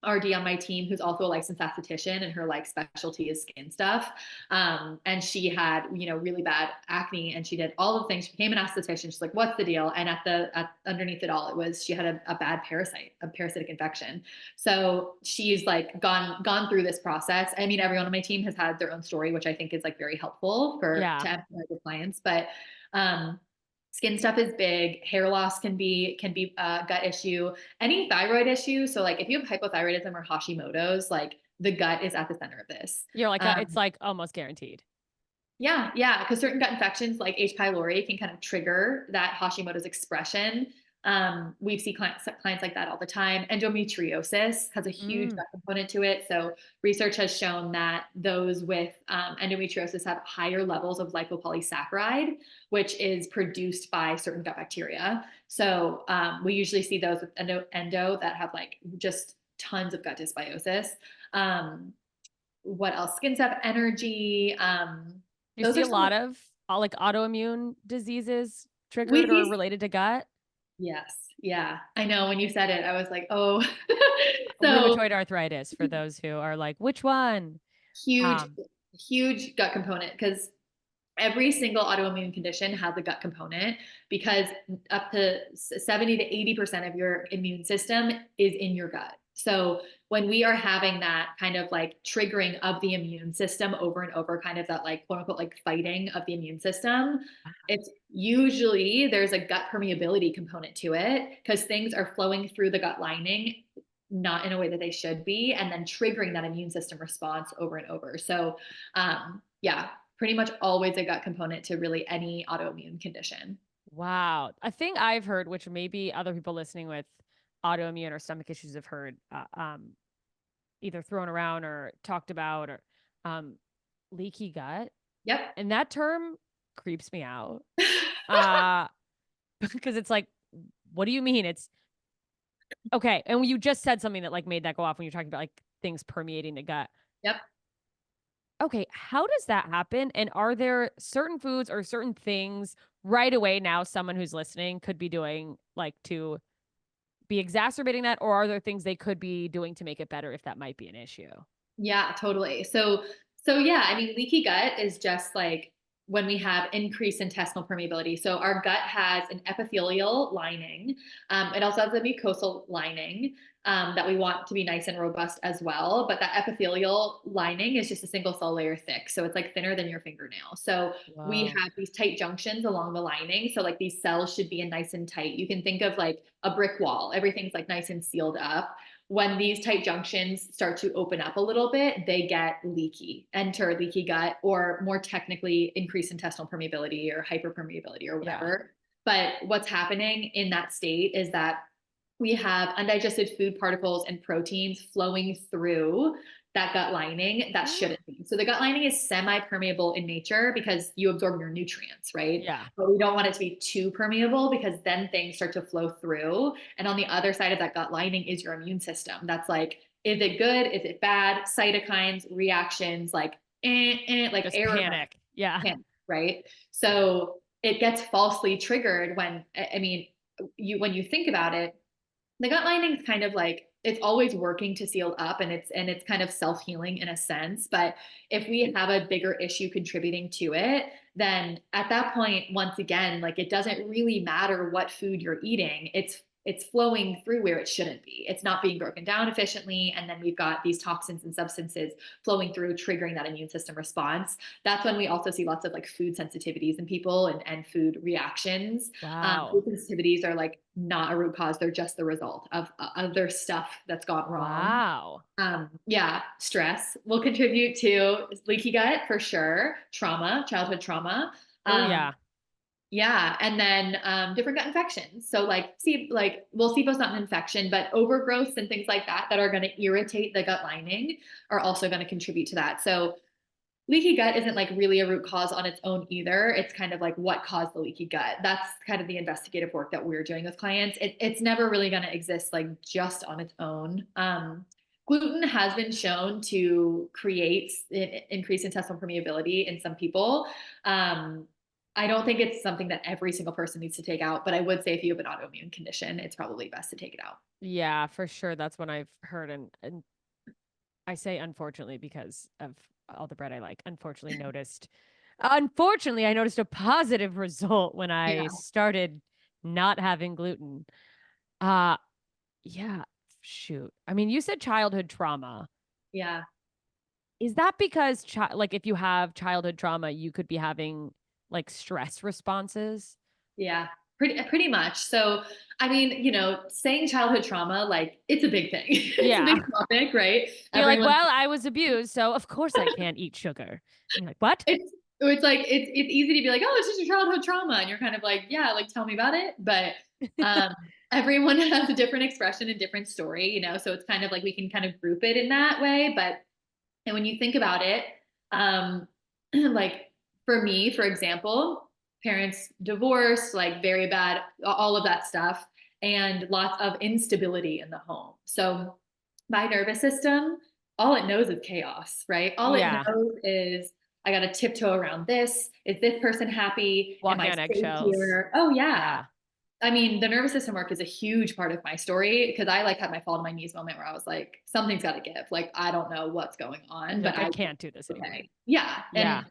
RD on my team who's also a licensed esthetician, and her like specialty is skin stuff. And she had, really bad acne, and she did all the things. She became an esthetician. She's like, what's the deal? And underneath it all, she had a bad parasitic infection. So she's like gone through this process. I mean, everyone on my team has had their own story, which I think is like very helpful to empathize with clients. But, skin stuff is big. Hair loss can be a gut issue. Any thyroid issue. So like if you have hypothyroidism or Hashimoto's, like the gut is at the center of this. You're like, it's like almost guaranteed. Yeah. Yeah. Because certain gut infections like H. pylori can kind of trigger that Hashimoto's expression. We see clients like that all the time. Endometriosis has a huge gut component to it. So research has shown that those with endometriosis have higher levels of lipopolysaccharide, which is produced by certain gut bacteria. So we usually see those with endo that have like just tons of gut dysbiosis. What else? Skin stuff, energy. You see a lot of like autoimmune diseases triggered or related to gut. Yes. Yeah. I know when you said it, I was like, oh, rheumatoid arthritis for those who are like, which one? Huge gut component, because every single autoimmune condition has a gut component, because up to 70 to 80% of your immune system is in your gut. So when we are having that kind of like triggering of the immune system over and over, kind of that like quote unquote like fighting of the immune system, it's usually there's a gut permeability component to it, because things are flowing through the gut lining not in a way that they should be, and then triggering that immune system response over and over. So yeah, pretty much always a gut component to really any autoimmune condition. Wow. A thing I've heard, which maybe other people listening with autoimmune or stomach issues have heard either thrown around or talked about, or leaky gut. Yep. And that term creeps me out. Uh, because it's like, what do you mean? It's okay. And you just said something that like made that go off when you're talking about like things permeating the gut. Yep. Okay, how does that happen? And are there certain foods or certain things right away now someone who's listening could be doing like to be exacerbating that, or are there things they could be doing to make it better if that might be an issue? Yeah, totally. So yeah, I mean, leaky gut is just like when we have increased intestinal permeability. So our gut has an epithelial lining. It also has a mucosal lining that we want to be nice and robust as well. But that epithelial lining is just a single cell layer thick. So it's like thinner than your fingernail. So we Wow. have these tight junctions along the lining. So like these cells should be in nice and tight. You can think of like a brick wall. Everything's like nice and sealed up. When these tight junctions start to open up a little bit, they get leaky, enter leaky gut, or more technically, increased intestinal permeability or hyperpermeability or Yeah. whatever. But what's happening in that state is that we have undigested food particles and proteins flowing through that gut lining that shouldn't be. So the gut lining is semi-permeable in nature because you absorb your nutrients, right? Yeah. But we don't want it to be too permeable because then things start to flow through. And on the other side of that gut lining is your immune system. That's like, is it good? Is it bad? Cytokines, reactions, like, like Just error, panic. Yeah. panic, right? So it gets falsely triggered when, I mean, when you think about it, the gut lining is kind of like it's always working to seal up and it's kind of self-healing in a sense, but if we have a bigger issue contributing to it, then at that point, once again, like it doesn't really matter what food you're eating, it's flowing through where it shouldn't be. It's not being broken down efficiently, and then we've got these toxins and substances flowing through, triggering that immune system response. That's when we also see lots of like food sensitivities in people and food reactions. Wow. Food sensitivities are like not a root cause; they're just the result of other stuff that's gone wrong. Wow. Yeah, stress will contribute to leaky gut for sure. Trauma, childhood trauma. Oh Um, yeah. yeah, and then different gut infections. So well, SIBO's not an infection, but overgrowths and things like that that are going to irritate the gut lining are also going to contribute to that. So leaky gut isn't like really a root cause on its own either. It's kind of like what caused the leaky gut. That's kind of the investigative work that we're doing with clients. It's never really going to exist like just on its own. Gluten has been shown to create increased intestinal permeability in some people. I don't think it's something that every single person needs to take out, but I would say if you have an autoimmune condition, it's probably best to take it out. Yeah, for sure. That's what I've heard. And I say unfortunately because of all the bread I like. Unfortunately, I noticed a positive result when I Yeah. started not having gluten. Uh yeah, shoot. I mean, you said childhood trauma. Yeah. Is that because like if you have childhood trauma, you could be having like stress responses? Yeah, pretty much. So, I mean, saying childhood trauma, like it's a big thing. It's a Yeah. big topic, right? You're like, Everyone, well, I was abused, so of course I can't eat sugar. And you're like, what? it's like it's easy to be like, oh, it's just a childhood trauma, and you're kind of like, yeah, like tell me about it. But um, everyone has a different expression and different story, so it's kind of like we can kind of group it in that way. But and when you think about it, like for me, for example, parents divorced, like very bad, all of that stuff, and lots of instability in the home. So my nervous system, all it knows is chaos, right? All it Yeah. knows is I got to tiptoe around this. Is this person happy? Am Walking I on safe eggshells. here? Oh yeah. Yeah. I mean, the nervous system work is a huge part of my story because I like had my fall to my knees moment where I was like, something's got to give. Like, I don't know what's going on, but Like I can't do this anymore. okay. Yeah. Yeah. And,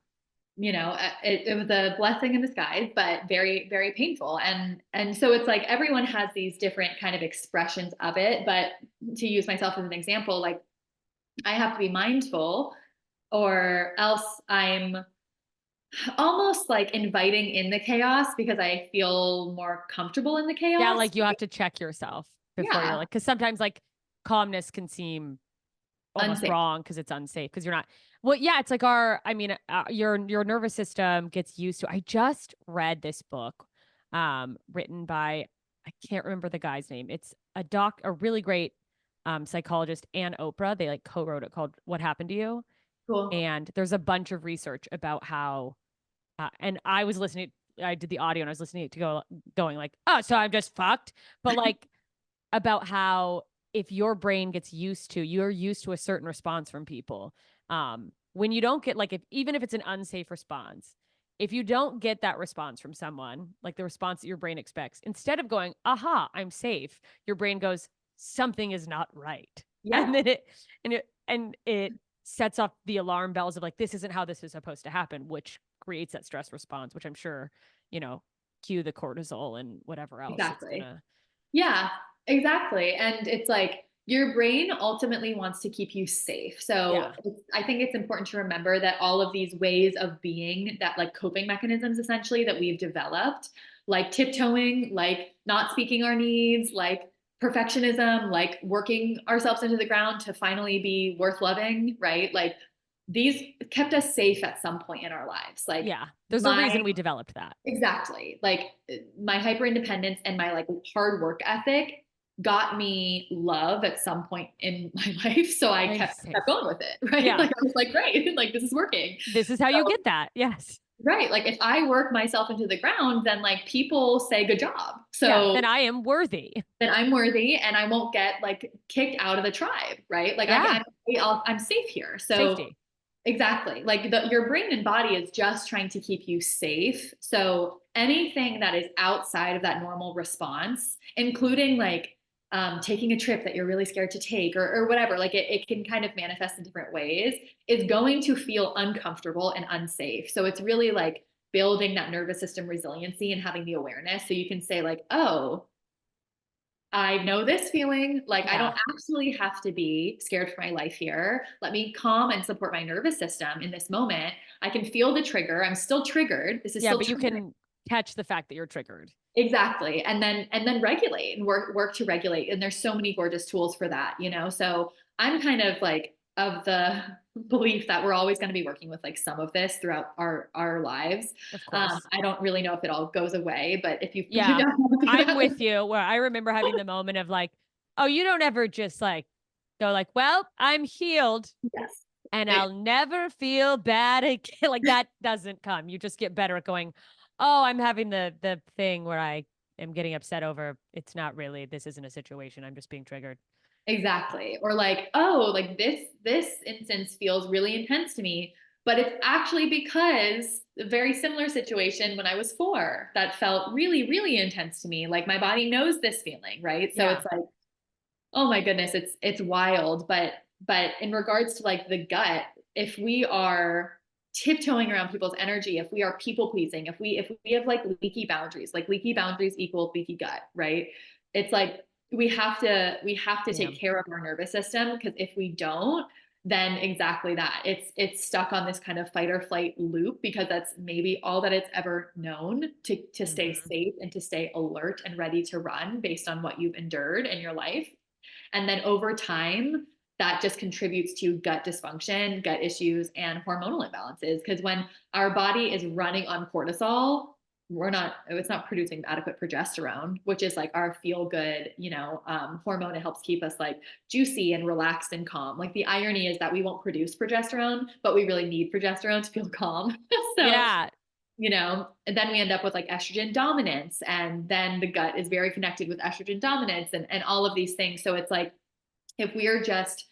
it was a blessing in disguise, but very, very painful. And so it's like everyone has these different kind of expressions of it. But to use myself as an example, like I have to be mindful or else I'm almost like inviting in the chaos because I feel more comfortable in the Yeah, chaos. like you have to check yourself before you're Yeah, like, because sometimes like calmness can seem almost unsafe. wrong because it's unsafe because you're not. Well, yeah, it's like your nervous system gets used to. I just read this book, written by I can't remember the guy's name. It's a really great psychologist and Oprah. They like co-wrote it called "What Happened to You." Cool. And there's a bunch of research about how, and I was listening, I did the audio and I was listening to going like, oh, so I'm just fucked. But like about how if your brain gets you're used to a certain response from people. When you don't get like, even if it's an unsafe response, if you don't get that response from someone, like the response that your brain expects, instead of going, aha, I'm safe, your brain goes, something is not right. Yeah. And then it sets off the alarm bells of like, this isn't how this is supposed to happen, which creates that stress response, which I'm sure, cue the cortisol and whatever else. Exactly. Yeah, exactly. And it's like your brain ultimately wants to keep you safe. So I think it's important to remember that all of these ways of being, that like coping mechanisms essentially that we've developed, like tiptoeing, like not speaking our needs, like perfectionism, like working ourselves into the ground to finally be worth loving, right? Like these kept us safe at some point in our lives. Like, there's a reason we developed that. Exactly. Like my hyper independence and my like hard work ethic got me love at some point in my life. So I kept going with it. Right. Yeah. Like I was like, great, like this is working. This is how you get that. Yes. Right. Like if I work myself into the ground, then like people say good job. So then I am worthy. Then I'm worthy and I won't get like kicked out of the tribe. Right. Like I'm safe here. So safety. Exactly. Like your brain and body is just trying to keep you safe. So anything that is outside of that normal response, including like taking a trip that you're really scared to take or whatever, like it can kind of manifest in different ways, is going to feel uncomfortable and unsafe. So it's really like building that nervous system resiliency and having the awareness. So you can say like, oh, I know this feeling. Like I don't actually have to be scared for my life here. Let me calm and support my nervous system in this moment. I can feel the trigger. I'm still triggered. This is still but triggering. You can catch the fact that you're triggered. Exactly. And then regulate and work to regulate. And there's so many gorgeous tools for that, So I'm kind of like of the belief that we're always going to be working with like some of this throughout our lives. Of course. I don't really know if it all goes away, but if you, I'm with you, where I remember having the moment of like, oh, you don't ever just like go like, well, I'm healed. Yes. And I'll never feel bad again. Like that doesn't come. You just get better at going, oh, I'm having the thing where I am getting upset over, it's not really, this isn't a situation. I'm just being triggered. Exactly. Or like, oh, like this instance feels really intense to me, but it's actually because a very similar situation when I was 4 that felt really, really intense to me. Like my body knows this feeling, right? So it's like, oh my goodness, it's wild. But in regards to like the gut, if we are tiptoeing around people's energy, if we are people pleasing, if we have like leaky boundaries equal leaky gut, right? It's like we have to take care of our nervous system, because if we don't, then exactly that, it's stuck on this kind of fight or flight loop, because that's maybe all that it's ever known to stay safe and to stay alert and ready to run based on what you've endured in your life. And then over time, that just contributes to gut dysfunction, gut issues, and hormonal imbalances. Because when our body is running on cortisol, it's not producing adequate progesterone, which is like our feel good, hormone. It helps keep us like juicy and relaxed and calm. Like the irony is that we won't produce progesterone, but we really need progesterone to feel calm. And then we end up with like estrogen dominance, and then the gut is very connected with estrogen dominance and all of these things. So it's like, if we are just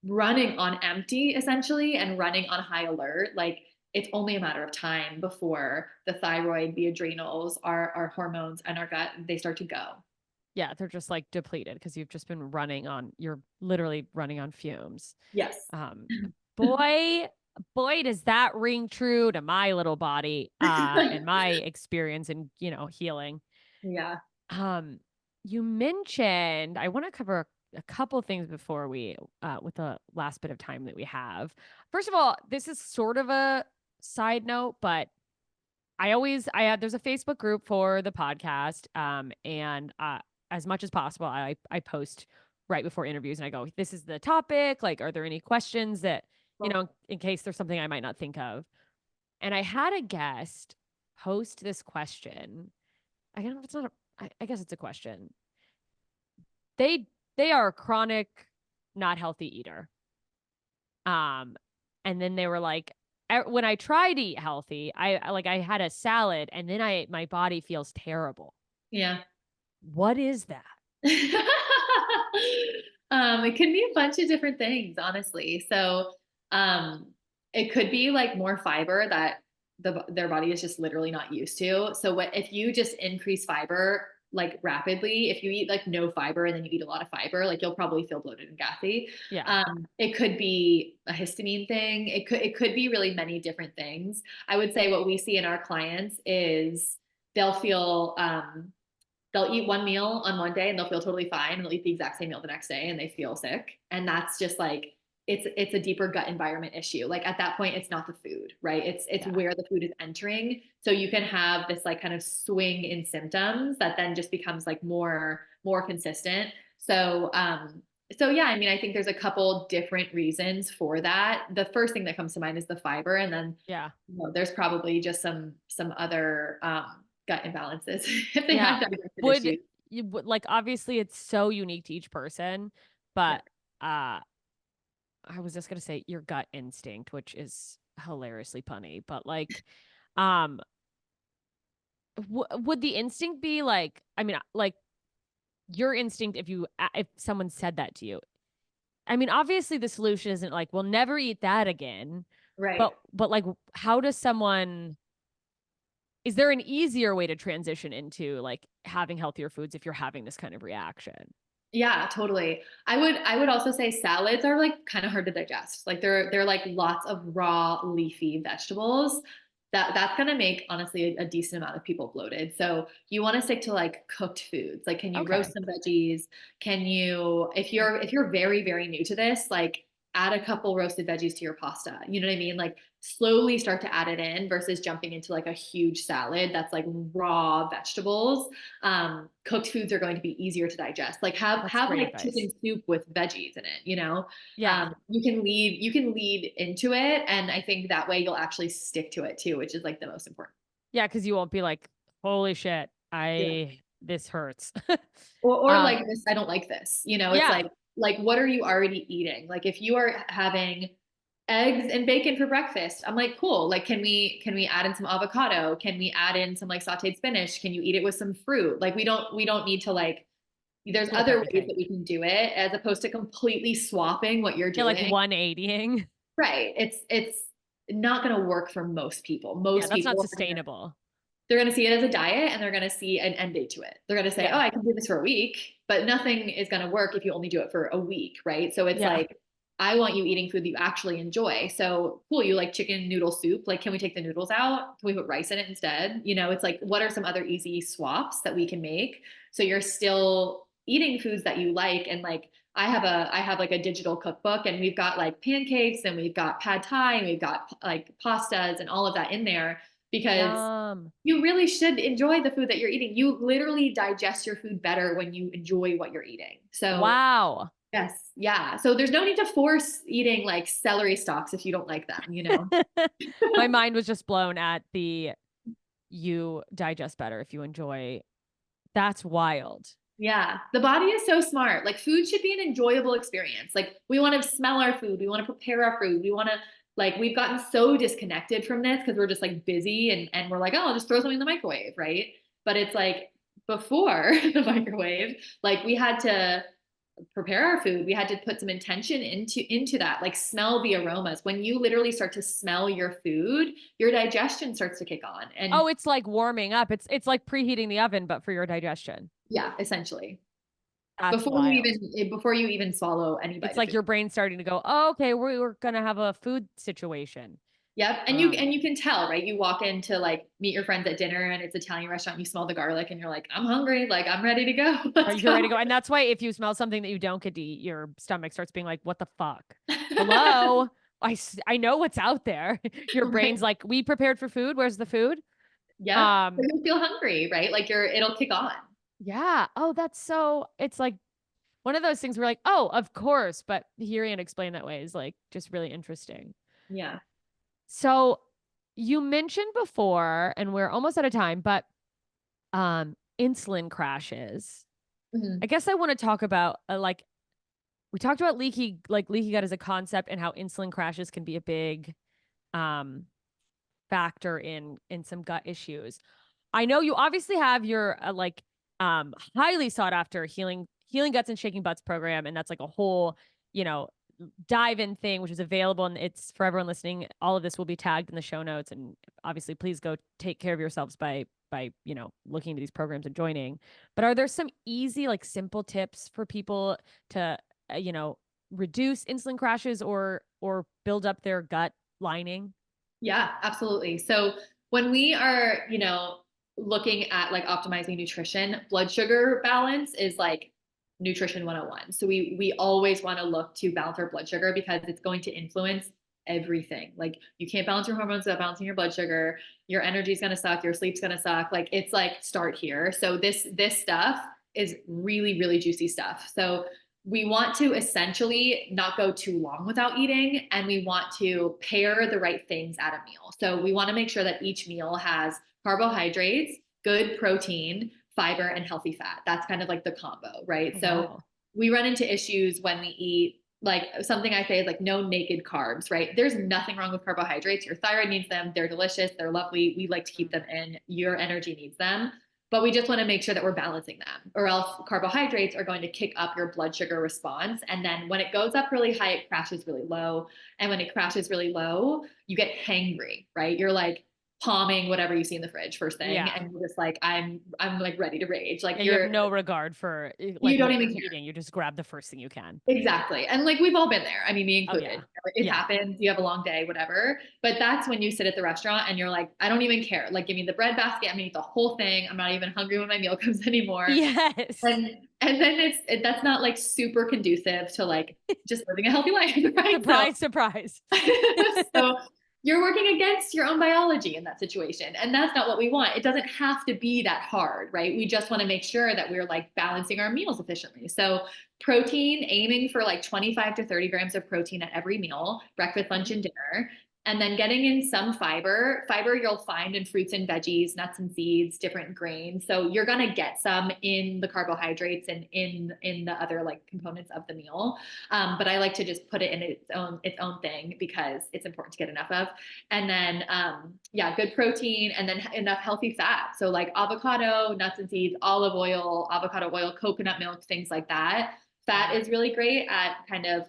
running on empty essentially and running on high alert, like it's only a matter of time before the thyroid, the adrenals, our hormones, and our gut, they start to go. Yeah, they're just like depleted because you've just been you're literally running on fumes. Yes. Boy, does that ring true to my little body and my experience in, healing. Yeah. You mentioned, I want to cover a couple things before we, with the last bit of time that we have. First of all, this is sort of a side note, but there's a Facebook group for the podcast. And as much as possible, I post right before interviews and I go, this is the topic. Like, are there any questions that, in case there's something I might not think of? And I had a guest post this question. I don't know if it's not I guess it's a question. They are a chronic, not healthy eater. And then they were like, when I tried to eat healthy, I had a salad and then my body feels terrible. Yeah. What is that? It can be a bunch of different things, honestly. So, um, it could be like more fiber that their body is just literally not used to. So what if you just increase fiber like rapidly, if you eat like no fiber and then you eat a lot of fiber, like you'll probably feel bloated and gassy. Yeah. It could be a histamine thing. It could be really many different things. I would say what we see in our clients is they'll feel they'll eat one meal on one day and they'll feel totally fine, and they'll eat the exact same meal the next day and they feel sick. And that's just like it's a deeper gut environment issue. Like at that point, it's not the food, right? It's Yeah. where the food is entering. So you can have this like kind of swing in symptoms that then just becomes like more consistent. So yeah, I mean, I think there's a couple different reasons for that. The first thing that comes to mind is the fiber, and then Yeah. there's probably just some other gut imbalances if they Yeah. have digestive Would issues. you would like obviously it's so unique to each person, but I was just gonna say your gut instinct, which is hilariously punny, but like, um, would the instinct be like, I mean, like your instinct if someone said that to you, I mean, obviously the solution isn't like, we'll never eat that again, Right. but like, how does someone, is there an easier way to transition into like having healthier foods if you're having this kind of reaction? Yeah, totally. I would also say salads are like kind of hard to digest. Like they're like lots of raw leafy vegetables. That's gonna make honestly a decent amount of people bloated. So you want to stick to like cooked foods. Like can you Okay. roast some veggies? Can you if you're very, very new to this, like add a couple roasted veggies to your pasta. You know what I mean? Like slowly start to add it in versus jumping into like a huge salad that's like raw vegetables. Cooked foods are going to be easier to digest. Like That's have great like advice. chicken soup with veggies in it, you know? Yeah. You can lead into it, and I think that way you'll actually stick to it too, which is like the most important. Yeah. Cause you won't be like, holy shit, Yeah. this hurts. Or um, like this, I don't like this. It's yeah. like what are you already eating? Like if you are having eggs and bacon for breakfast, I'm like, cool. Like can we add in some avocado? Can we add in some like sauteed spinach? Can you eat it with some fruit? Like we don't need to like there's Flip other ways everything. that we can do it as opposed to completely swapping what you're Yeah. Like doing. 180ing. Right. It's not going to work for most people. Yeah. Most That's not people sustainable. they're going to see it as a diet, and they're going to see an end date to it. They're going to say, "Oh, Yeah. I can do this for a week," but nothing is going to work if you only do it for a week, right? So it's Yeah. like I want you eating food that you actually enjoy. So cool, you like chicken noodle soup. Like, can we take the noodles out? Can we put rice in it instead? It's like, what are some other easy swaps that we can make? So you're still eating foods that you like. And like, I have like a digital cookbook, and we've got like pancakes and we've got pad thai and we've got like pastas and all of that in there because Yum. you really should enjoy the food that you're eating. You literally digest your food better when you enjoy what you're eating. So Wow. yes. Yeah. So there's no need to force eating like celery stalks if you don't like them. My mind was just blown at you digest better if you enjoy. That's wild. Yeah. The body is so smart. Like food should be an enjoyable experience. Like we want to smell our food. We want to prepare our food. We want to like we've gotten so disconnected from this because we're just like busy and we're like, oh, I'll just throw something in the microwave, right? But it's like before the microwave, like we had to prepare our food. We had to put some intention into that, like smell the aromas. When you literally start to smell your food, your digestion starts to kick on. And Oh, it's like warming up. It's like preheating the oven, but for your digestion. yeah, essentially. That's Before you wild. even swallow any bite It's of like food. your brain starting to go, oh, okay, we're gonna have a food situation. Yep. And you Um, and you can tell, right? You walk in to like meet your friends at dinner and it's Italian restaurant, you smell the garlic and you're like, I'm hungry, like I'm ready to go. Let's you're ready go. to go. And that's why if you smell something that you don't get to eat, your stomach starts being like, what the fuck? Hello? I know what's out there. Your Right. brain's like, we prepared for food. Where's the food? Yep. Um, You'll feel hungry, right? Like it'll kick on. yeah. Oh, it's like one of those things where like, oh, of course. But hearing it explained that way is like just really interesting. Yeah. So you mentioned before, and we're almost out of time, but insulin crashes. Mhm. I guess I want to talk about like we talked about leaky gut as a concept and how insulin crashes can be a big factor in some gut issues. I know you obviously have your highly sought after healing guts and shaking butts program, and that's like a whole, dive in thing, which is available, and it's for everyone listening. All of this will be tagged in the show notes, and obviously please go take care of yourselves by looking into these programs and joining. But are there some easy, like, simple tips for people to reduce insulin crashes or build up their gut lining? Yeah, absolutely. So when we are, looking at like optimizing nutrition, blood sugar balance is like nutrition 101. So we always want to look to balance our blood sugar because it's going to influence everything. Like you can't balance your hormones without balancing your blood sugar. Your energy is going to suck. Your sleep's going to suck. Like it's like start here. So this stuff is really, really juicy stuff. So we want to essentially not go too long without eating, and we want to pair the right things at a meal. So we want to make sure that each meal has carbohydrates, good protein, fiber, and healthy fat. That's kind of like the combo, right? Wow. So we run into issues when we eat, like something I say is like no naked carbs, right? There's nothing wrong with carbohydrates. Your thyroid needs them. They're delicious. They're lovely. We like to keep them in. Your energy needs them. But we just want to make sure that we're balancing them, or else carbohydrates are going to kick up your blood sugar response. And then when it goes up really high, it crashes really low. And when it crashes really low, you get hangry, right? You're like palming whatever you see in the fridge first thing. Yeah. And you're just like, I'm like ready to rage. Like you have no regard for like you don't what even you're care. eating. You just grab the first thing you can. Exactly. And like, we've all been there. I mean, me included. Oh, yeah. It Yeah. happens. You have a long day, whatever. But that's when you sit at the restaurant and you're like, I don't even care. Like, give me the bread basket. I'm gonna eat the whole thing. I'm not even hungry when my meal comes anymore. Yes. And then that's not like super conducive to like just living a healthy life, right? Surprise. So you're working against your own biology in that situation. And that's not what we want. It doesn't have to be that hard, right? We just want to make sure that we're like balancing our meals efficiently. So protein, aiming for like 25 to 30 grams of protein at every meal, breakfast, lunch, and dinner. And then getting in some fiber. Fiber you'll find in fruits and veggies, nuts and seeds, different grains. So you're going to get some in the carbohydrates and in the other like components of the meal. But I like to just put it in its own thing because it's important to get enough of. And then, good protein, and then enough healthy fat. So like avocado, nuts and seeds, olive oil, avocado oil, coconut milk, things like that. Fat is really great at kind of,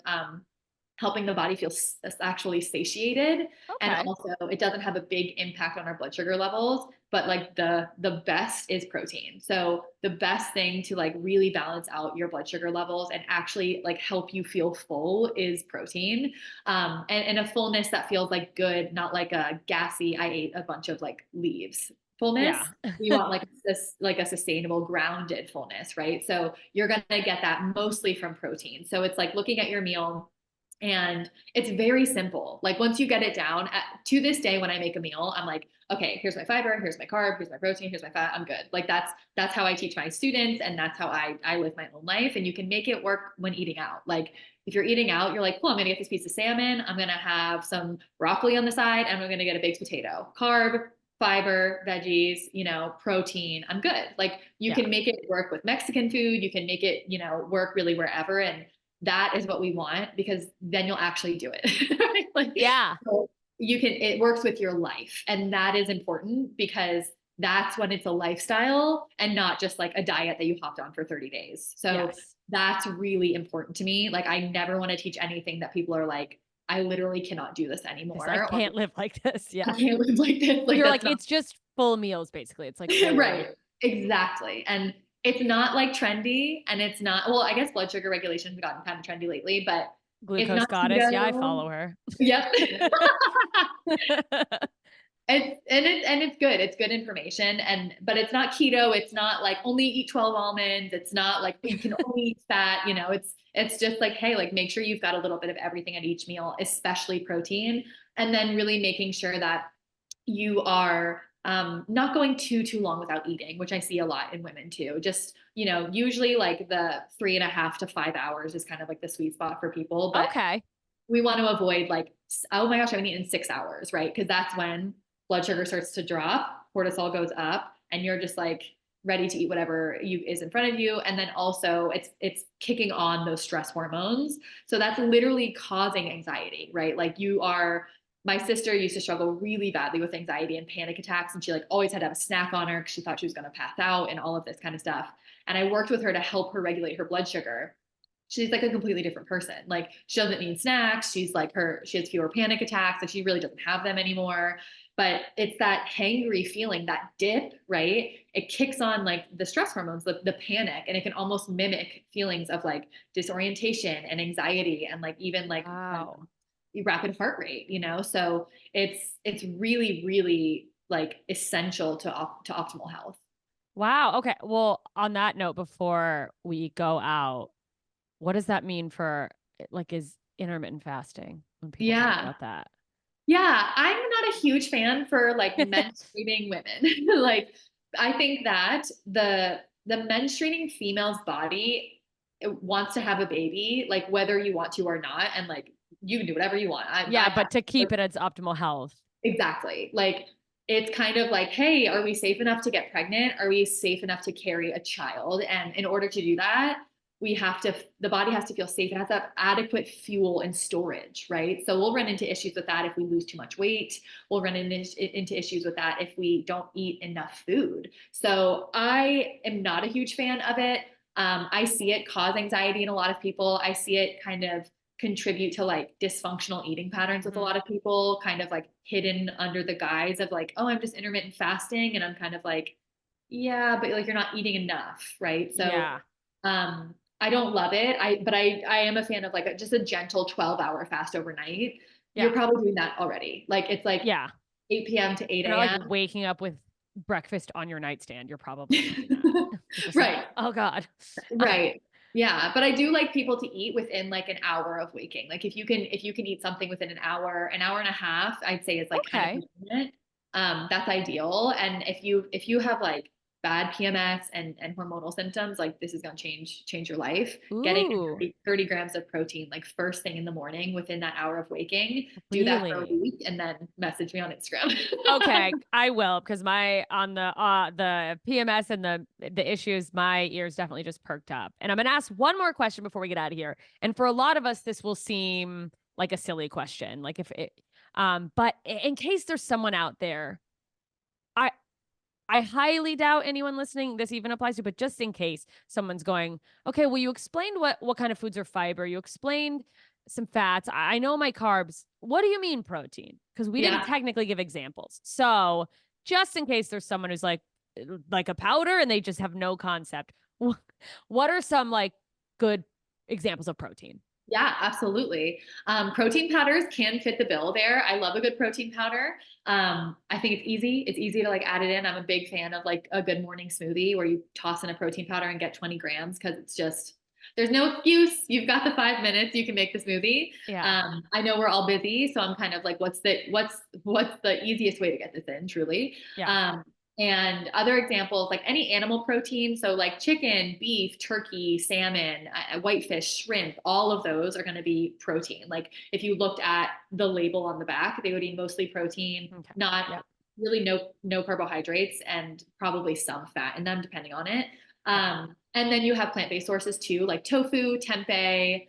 helping the body feel actually satiated. Okay. And also it doesn't have a big impact on our blood sugar levels, but like the best is protein. So the best thing to like really balance out your blood sugar levels and actually like help you feel full is protein. And a fullness that feels like good, not like a gassy, I ate a bunch of like leaves fullness. Yeah. You want like this, like a sustainable grounded fullness, right? So you're going to get that mostly from protein. So it's like looking at your meal. And it's very simple. Like once you get it down, to this day, when I make a meal, I'm like, okay, here's my fiber, here's my carb, here's my protein, here's my fat. I'm good. Like that's how I teach my students, and that's how I live my own life. And you can make it work when eating out. Like if you're eating out, you're like, cool, I'm gonna get this piece of salmon. I'm gonna have some broccoli on the side, and I'm gonna get a baked potato. Carb, fiber, veggies, protein. I'm good. Like you can make it work with Mexican food. You can make it, work really wherever. And that is what we want, because then you'll actually do it. Right? Like, Yeah. So it works with your life. And that is important because that's when it's a lifestyle and not just like a diet that you hopped on for 30 days. So that's really important to me. Like, I never want to teach anything that people are like, I literally cannot do this anymore. I can't live like this. Yeah. I can't live like this. You're like, it's just full meals, basically. It's like, right. Exactly. And it's not like trendy, and it's not, well, I guess blood sugar regulation has gotten kind of trendy lately, but Glucose Goddess. Yeah, I follow her. Yep. It's good. It's good information. But it's not keto. It's not like only eat 12 almonds. It's not like you can only eat fat, it's just like, hey, like make sure you've got a little bit of everything at each meal, especially protein. And then really making sure that you are not going too long without eating, which I see a lot in women too. Just, usually like the 3.5 to 5 hours is kind of like the sweet spot for people. But we want to avoid like, oh my gosh, I haven't eaten in 6 hours, right? Because that's when blood sugar starts to drop, cortisol goes up, and you're just like, ready to eat whatever is in front of you. And then also it's kicking on those stress hormones. So that's literally causing anxiety, right? Like my sister used to struggle really badly with anxiety and panic attacks. And she like always had to have a snack on her because she thought she was going to pass out and all of this kind of stuff. And I worked with her to help her regulate her blood sugar. She's like a completely different person. Like she doesn't need snacks. She has fewer panic attacks. Like she really doesn't have them anymore. But it's that hangry feeling, that dip, right? It kicks on like the stress hormones, the panic, and it can almost mimic feelings of like disorientation and anxiety and like even like Wow. rapid heart rate, So it's really, really like essential to optimal health. Wow. Okay. Well, on that note, before we go out, what does that mean for like is intermittent fasting when people talk Yeah. about that? Yeah, I'm not a huge fan for like menstruating women. Like I think that the menstruating female's body wants to have a baby, like whether you want to or not, and like you can do whatever you want. Yeah, but to keep it its optimal health. Exactly. Like it's kind of like, hey, are we safe enough to get pregnant? Are we safe enough to carry a child? And in order to do that, the body has to feel safe. It has to have adequate fuel and storage, right? So we'll run into issues with that if we lose too much weight. We'll run into issues with that if we don't eat enough food. So I am not a huge fan of it. I see it cause anxiety in a lot of people. I see it kind of contribute to like dysfunctional eating patterns with a lot of people, kind of like hidden under the guise of like, oh, I'm just intermittent fasting. And I'm kind of like, yeah, but like you're not eating enough, right? So Yeah. I don't love it. But I am a fan of like just a gentle 12-hour fast overnight. Yeah. You're probably doing that already. Like it's like 8 p.m. to 8 You're a.m. not like waking up with breakfast on your nightstand. You're probably doing that. Right. Like, oh God. Right. Yeah. But I do like people to eat within like an hour of waking. Like if you can eat something within an hour and a half, I'd say is like kind of limit. That's ideal. And if you have like bad PMS and hormonal symptoms, like this is going to change your life. Getting 30 grams of protein, like first thing in the morning within that hour of waking, do that for a week and then message me on Instagram. Okay. I will, because on the PMS and the issues, my ears definitely just perked up. And I'm going to ask one more question before we get out of here. And for a lot of us, this will seem like a silly question. Like but in case there's someone out there, I highly doubt anyone listening this even applies to, but just in case someone's going, okay, well, you explained what kind of foods are fiber. You explained some fats. I know my carbs. What do you mean protein? Because we didn't technically give examples. So just in case there's someone who's like a powder and they just have no concept, what are some like good examples of protein? Yeah, absolutely. Protein powders can fit the bill there. I love a good protein powder. I think it's easy. It's easy to like add it in. I'm a big fan of like a good morning smoothie where you toss in a protein powder and get 20 grams because it's just, there's no excuse. You've got the 5 minutes. You can make the smoothie. Yeah. I know we're all busy, so I'm kind of like, what's the easiest way to get this in? Truly. Yeah. And other examples, like any animal protein. So like chicken, beef, turkey, salmon, whitefish, shrimp, all of those are going to be protein. Like if you looked at the label on the back, they would be mostly protein, not really no carbohydrates and probably some fat in them depending on it. And then you have plant-based sources too, like tofu, tempeh,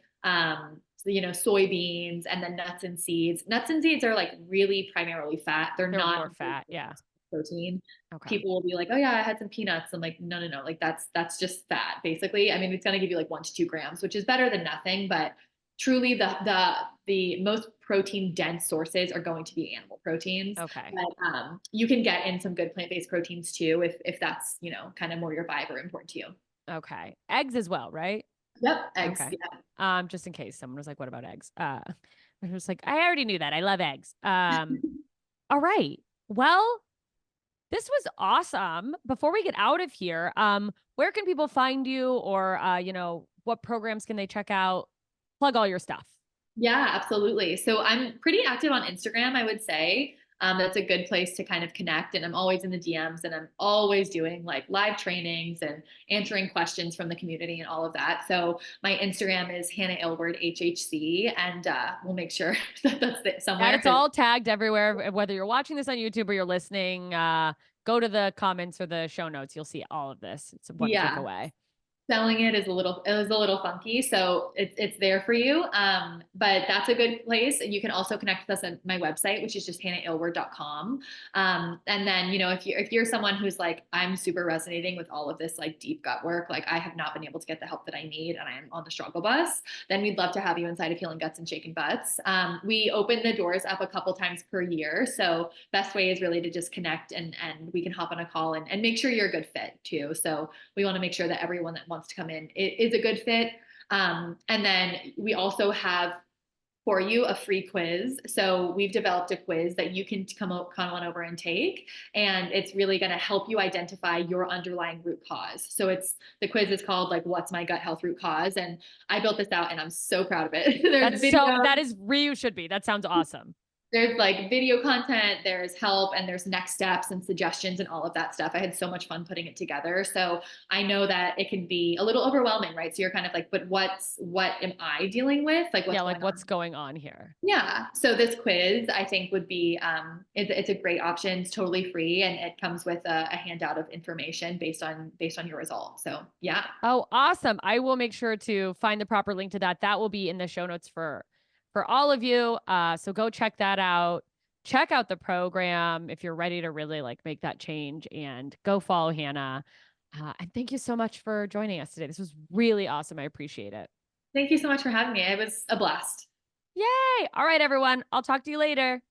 soybeans, and then nuts and seeds. Nuts and seeds are like really primarily fat. They're not more fat. Yeah. Protein. Okay. People will be like, oh yeah, I had some peanuts. I'm like, no. Like that's just fat basically. I mean, it's going to give you like 1 to 2 grams, which is better than nothing, but truly the most protein dense sources are going to be animal proteins. Okay. But, you can get in some good plant-based proteins too, if that's, kind of more your vibe or important to you. Okay. Eggs as well, right? Yep. Eggs. Okay. Yeah. Just in case someone was like, what about eggs? I was like, I already knew that. I love eggs. All right. Well, this was awesome. Before we get out of here, where can people find you or, what programs can they check out? Plug all your stuff. Yeah, absolutely. So I'm pretty active on Instagram, I would say. That's a good place to kind of connect. And I'm always in the DMs and I'm always doing like live trainings and answering questions from the community and all of that. So my Instagram is Hannah Aylward, HHC, and we'll make sure that that's somewhere. That it's all tagged everywhere, whether you're watching this on YouTube or you're listening. go to the comments or the show notes. You'll see all of this. It's one click Yeah. away. Selling it is a little funky, so it's there for you. But that's a good place. And you can also connect with us at my website, which is just hannahaylward.com. And then, you know, if you're someone who's like, I'm super resonating with all of this like deep gut work, like I have not been able to get the help that I need and I am on the struggle bus, then we'd love to have you inside of Healing Guts and Shaken Butts. We open the doors up a couple times per year, so best way is really to just connect and we can hop on a call and make sure you're a good fit too. So we want to make sure that everyone that wants to come in is a good fit. And then we also have for you a free quiz. So we've developed a quiz that you can come on over and take, and it's really going to help you identify your underlying root cause. So the quiz is called like, what's my gut health root cause? And I built this out and I'm so proud of it. That is where you should be. That sounds awesome. There's like video content, there's help, and there's next steps and suggestions and all of that stuff. I had so much fun putting it together. So I know that it can be a little overwhelming, right? So you're kind of like, but what am I dealing with? Like, what's going on here? Yeah. So this quiz, I think, would be, it's a great option. It's totally free, and it comes with a handout of information based on your results. So yeah. Oh, awesome. I will make sure to find the proper link to that. That will be in the show notes for all of you. So go check that out. Check out the program if you're ready to really like make that change, and go follow Hannah. And thank you so much for joining us today. This was really awesome. I appreciate it. Thank you so much for having me. It was a blast. Yay. All right, everyone. I'll talk to you later.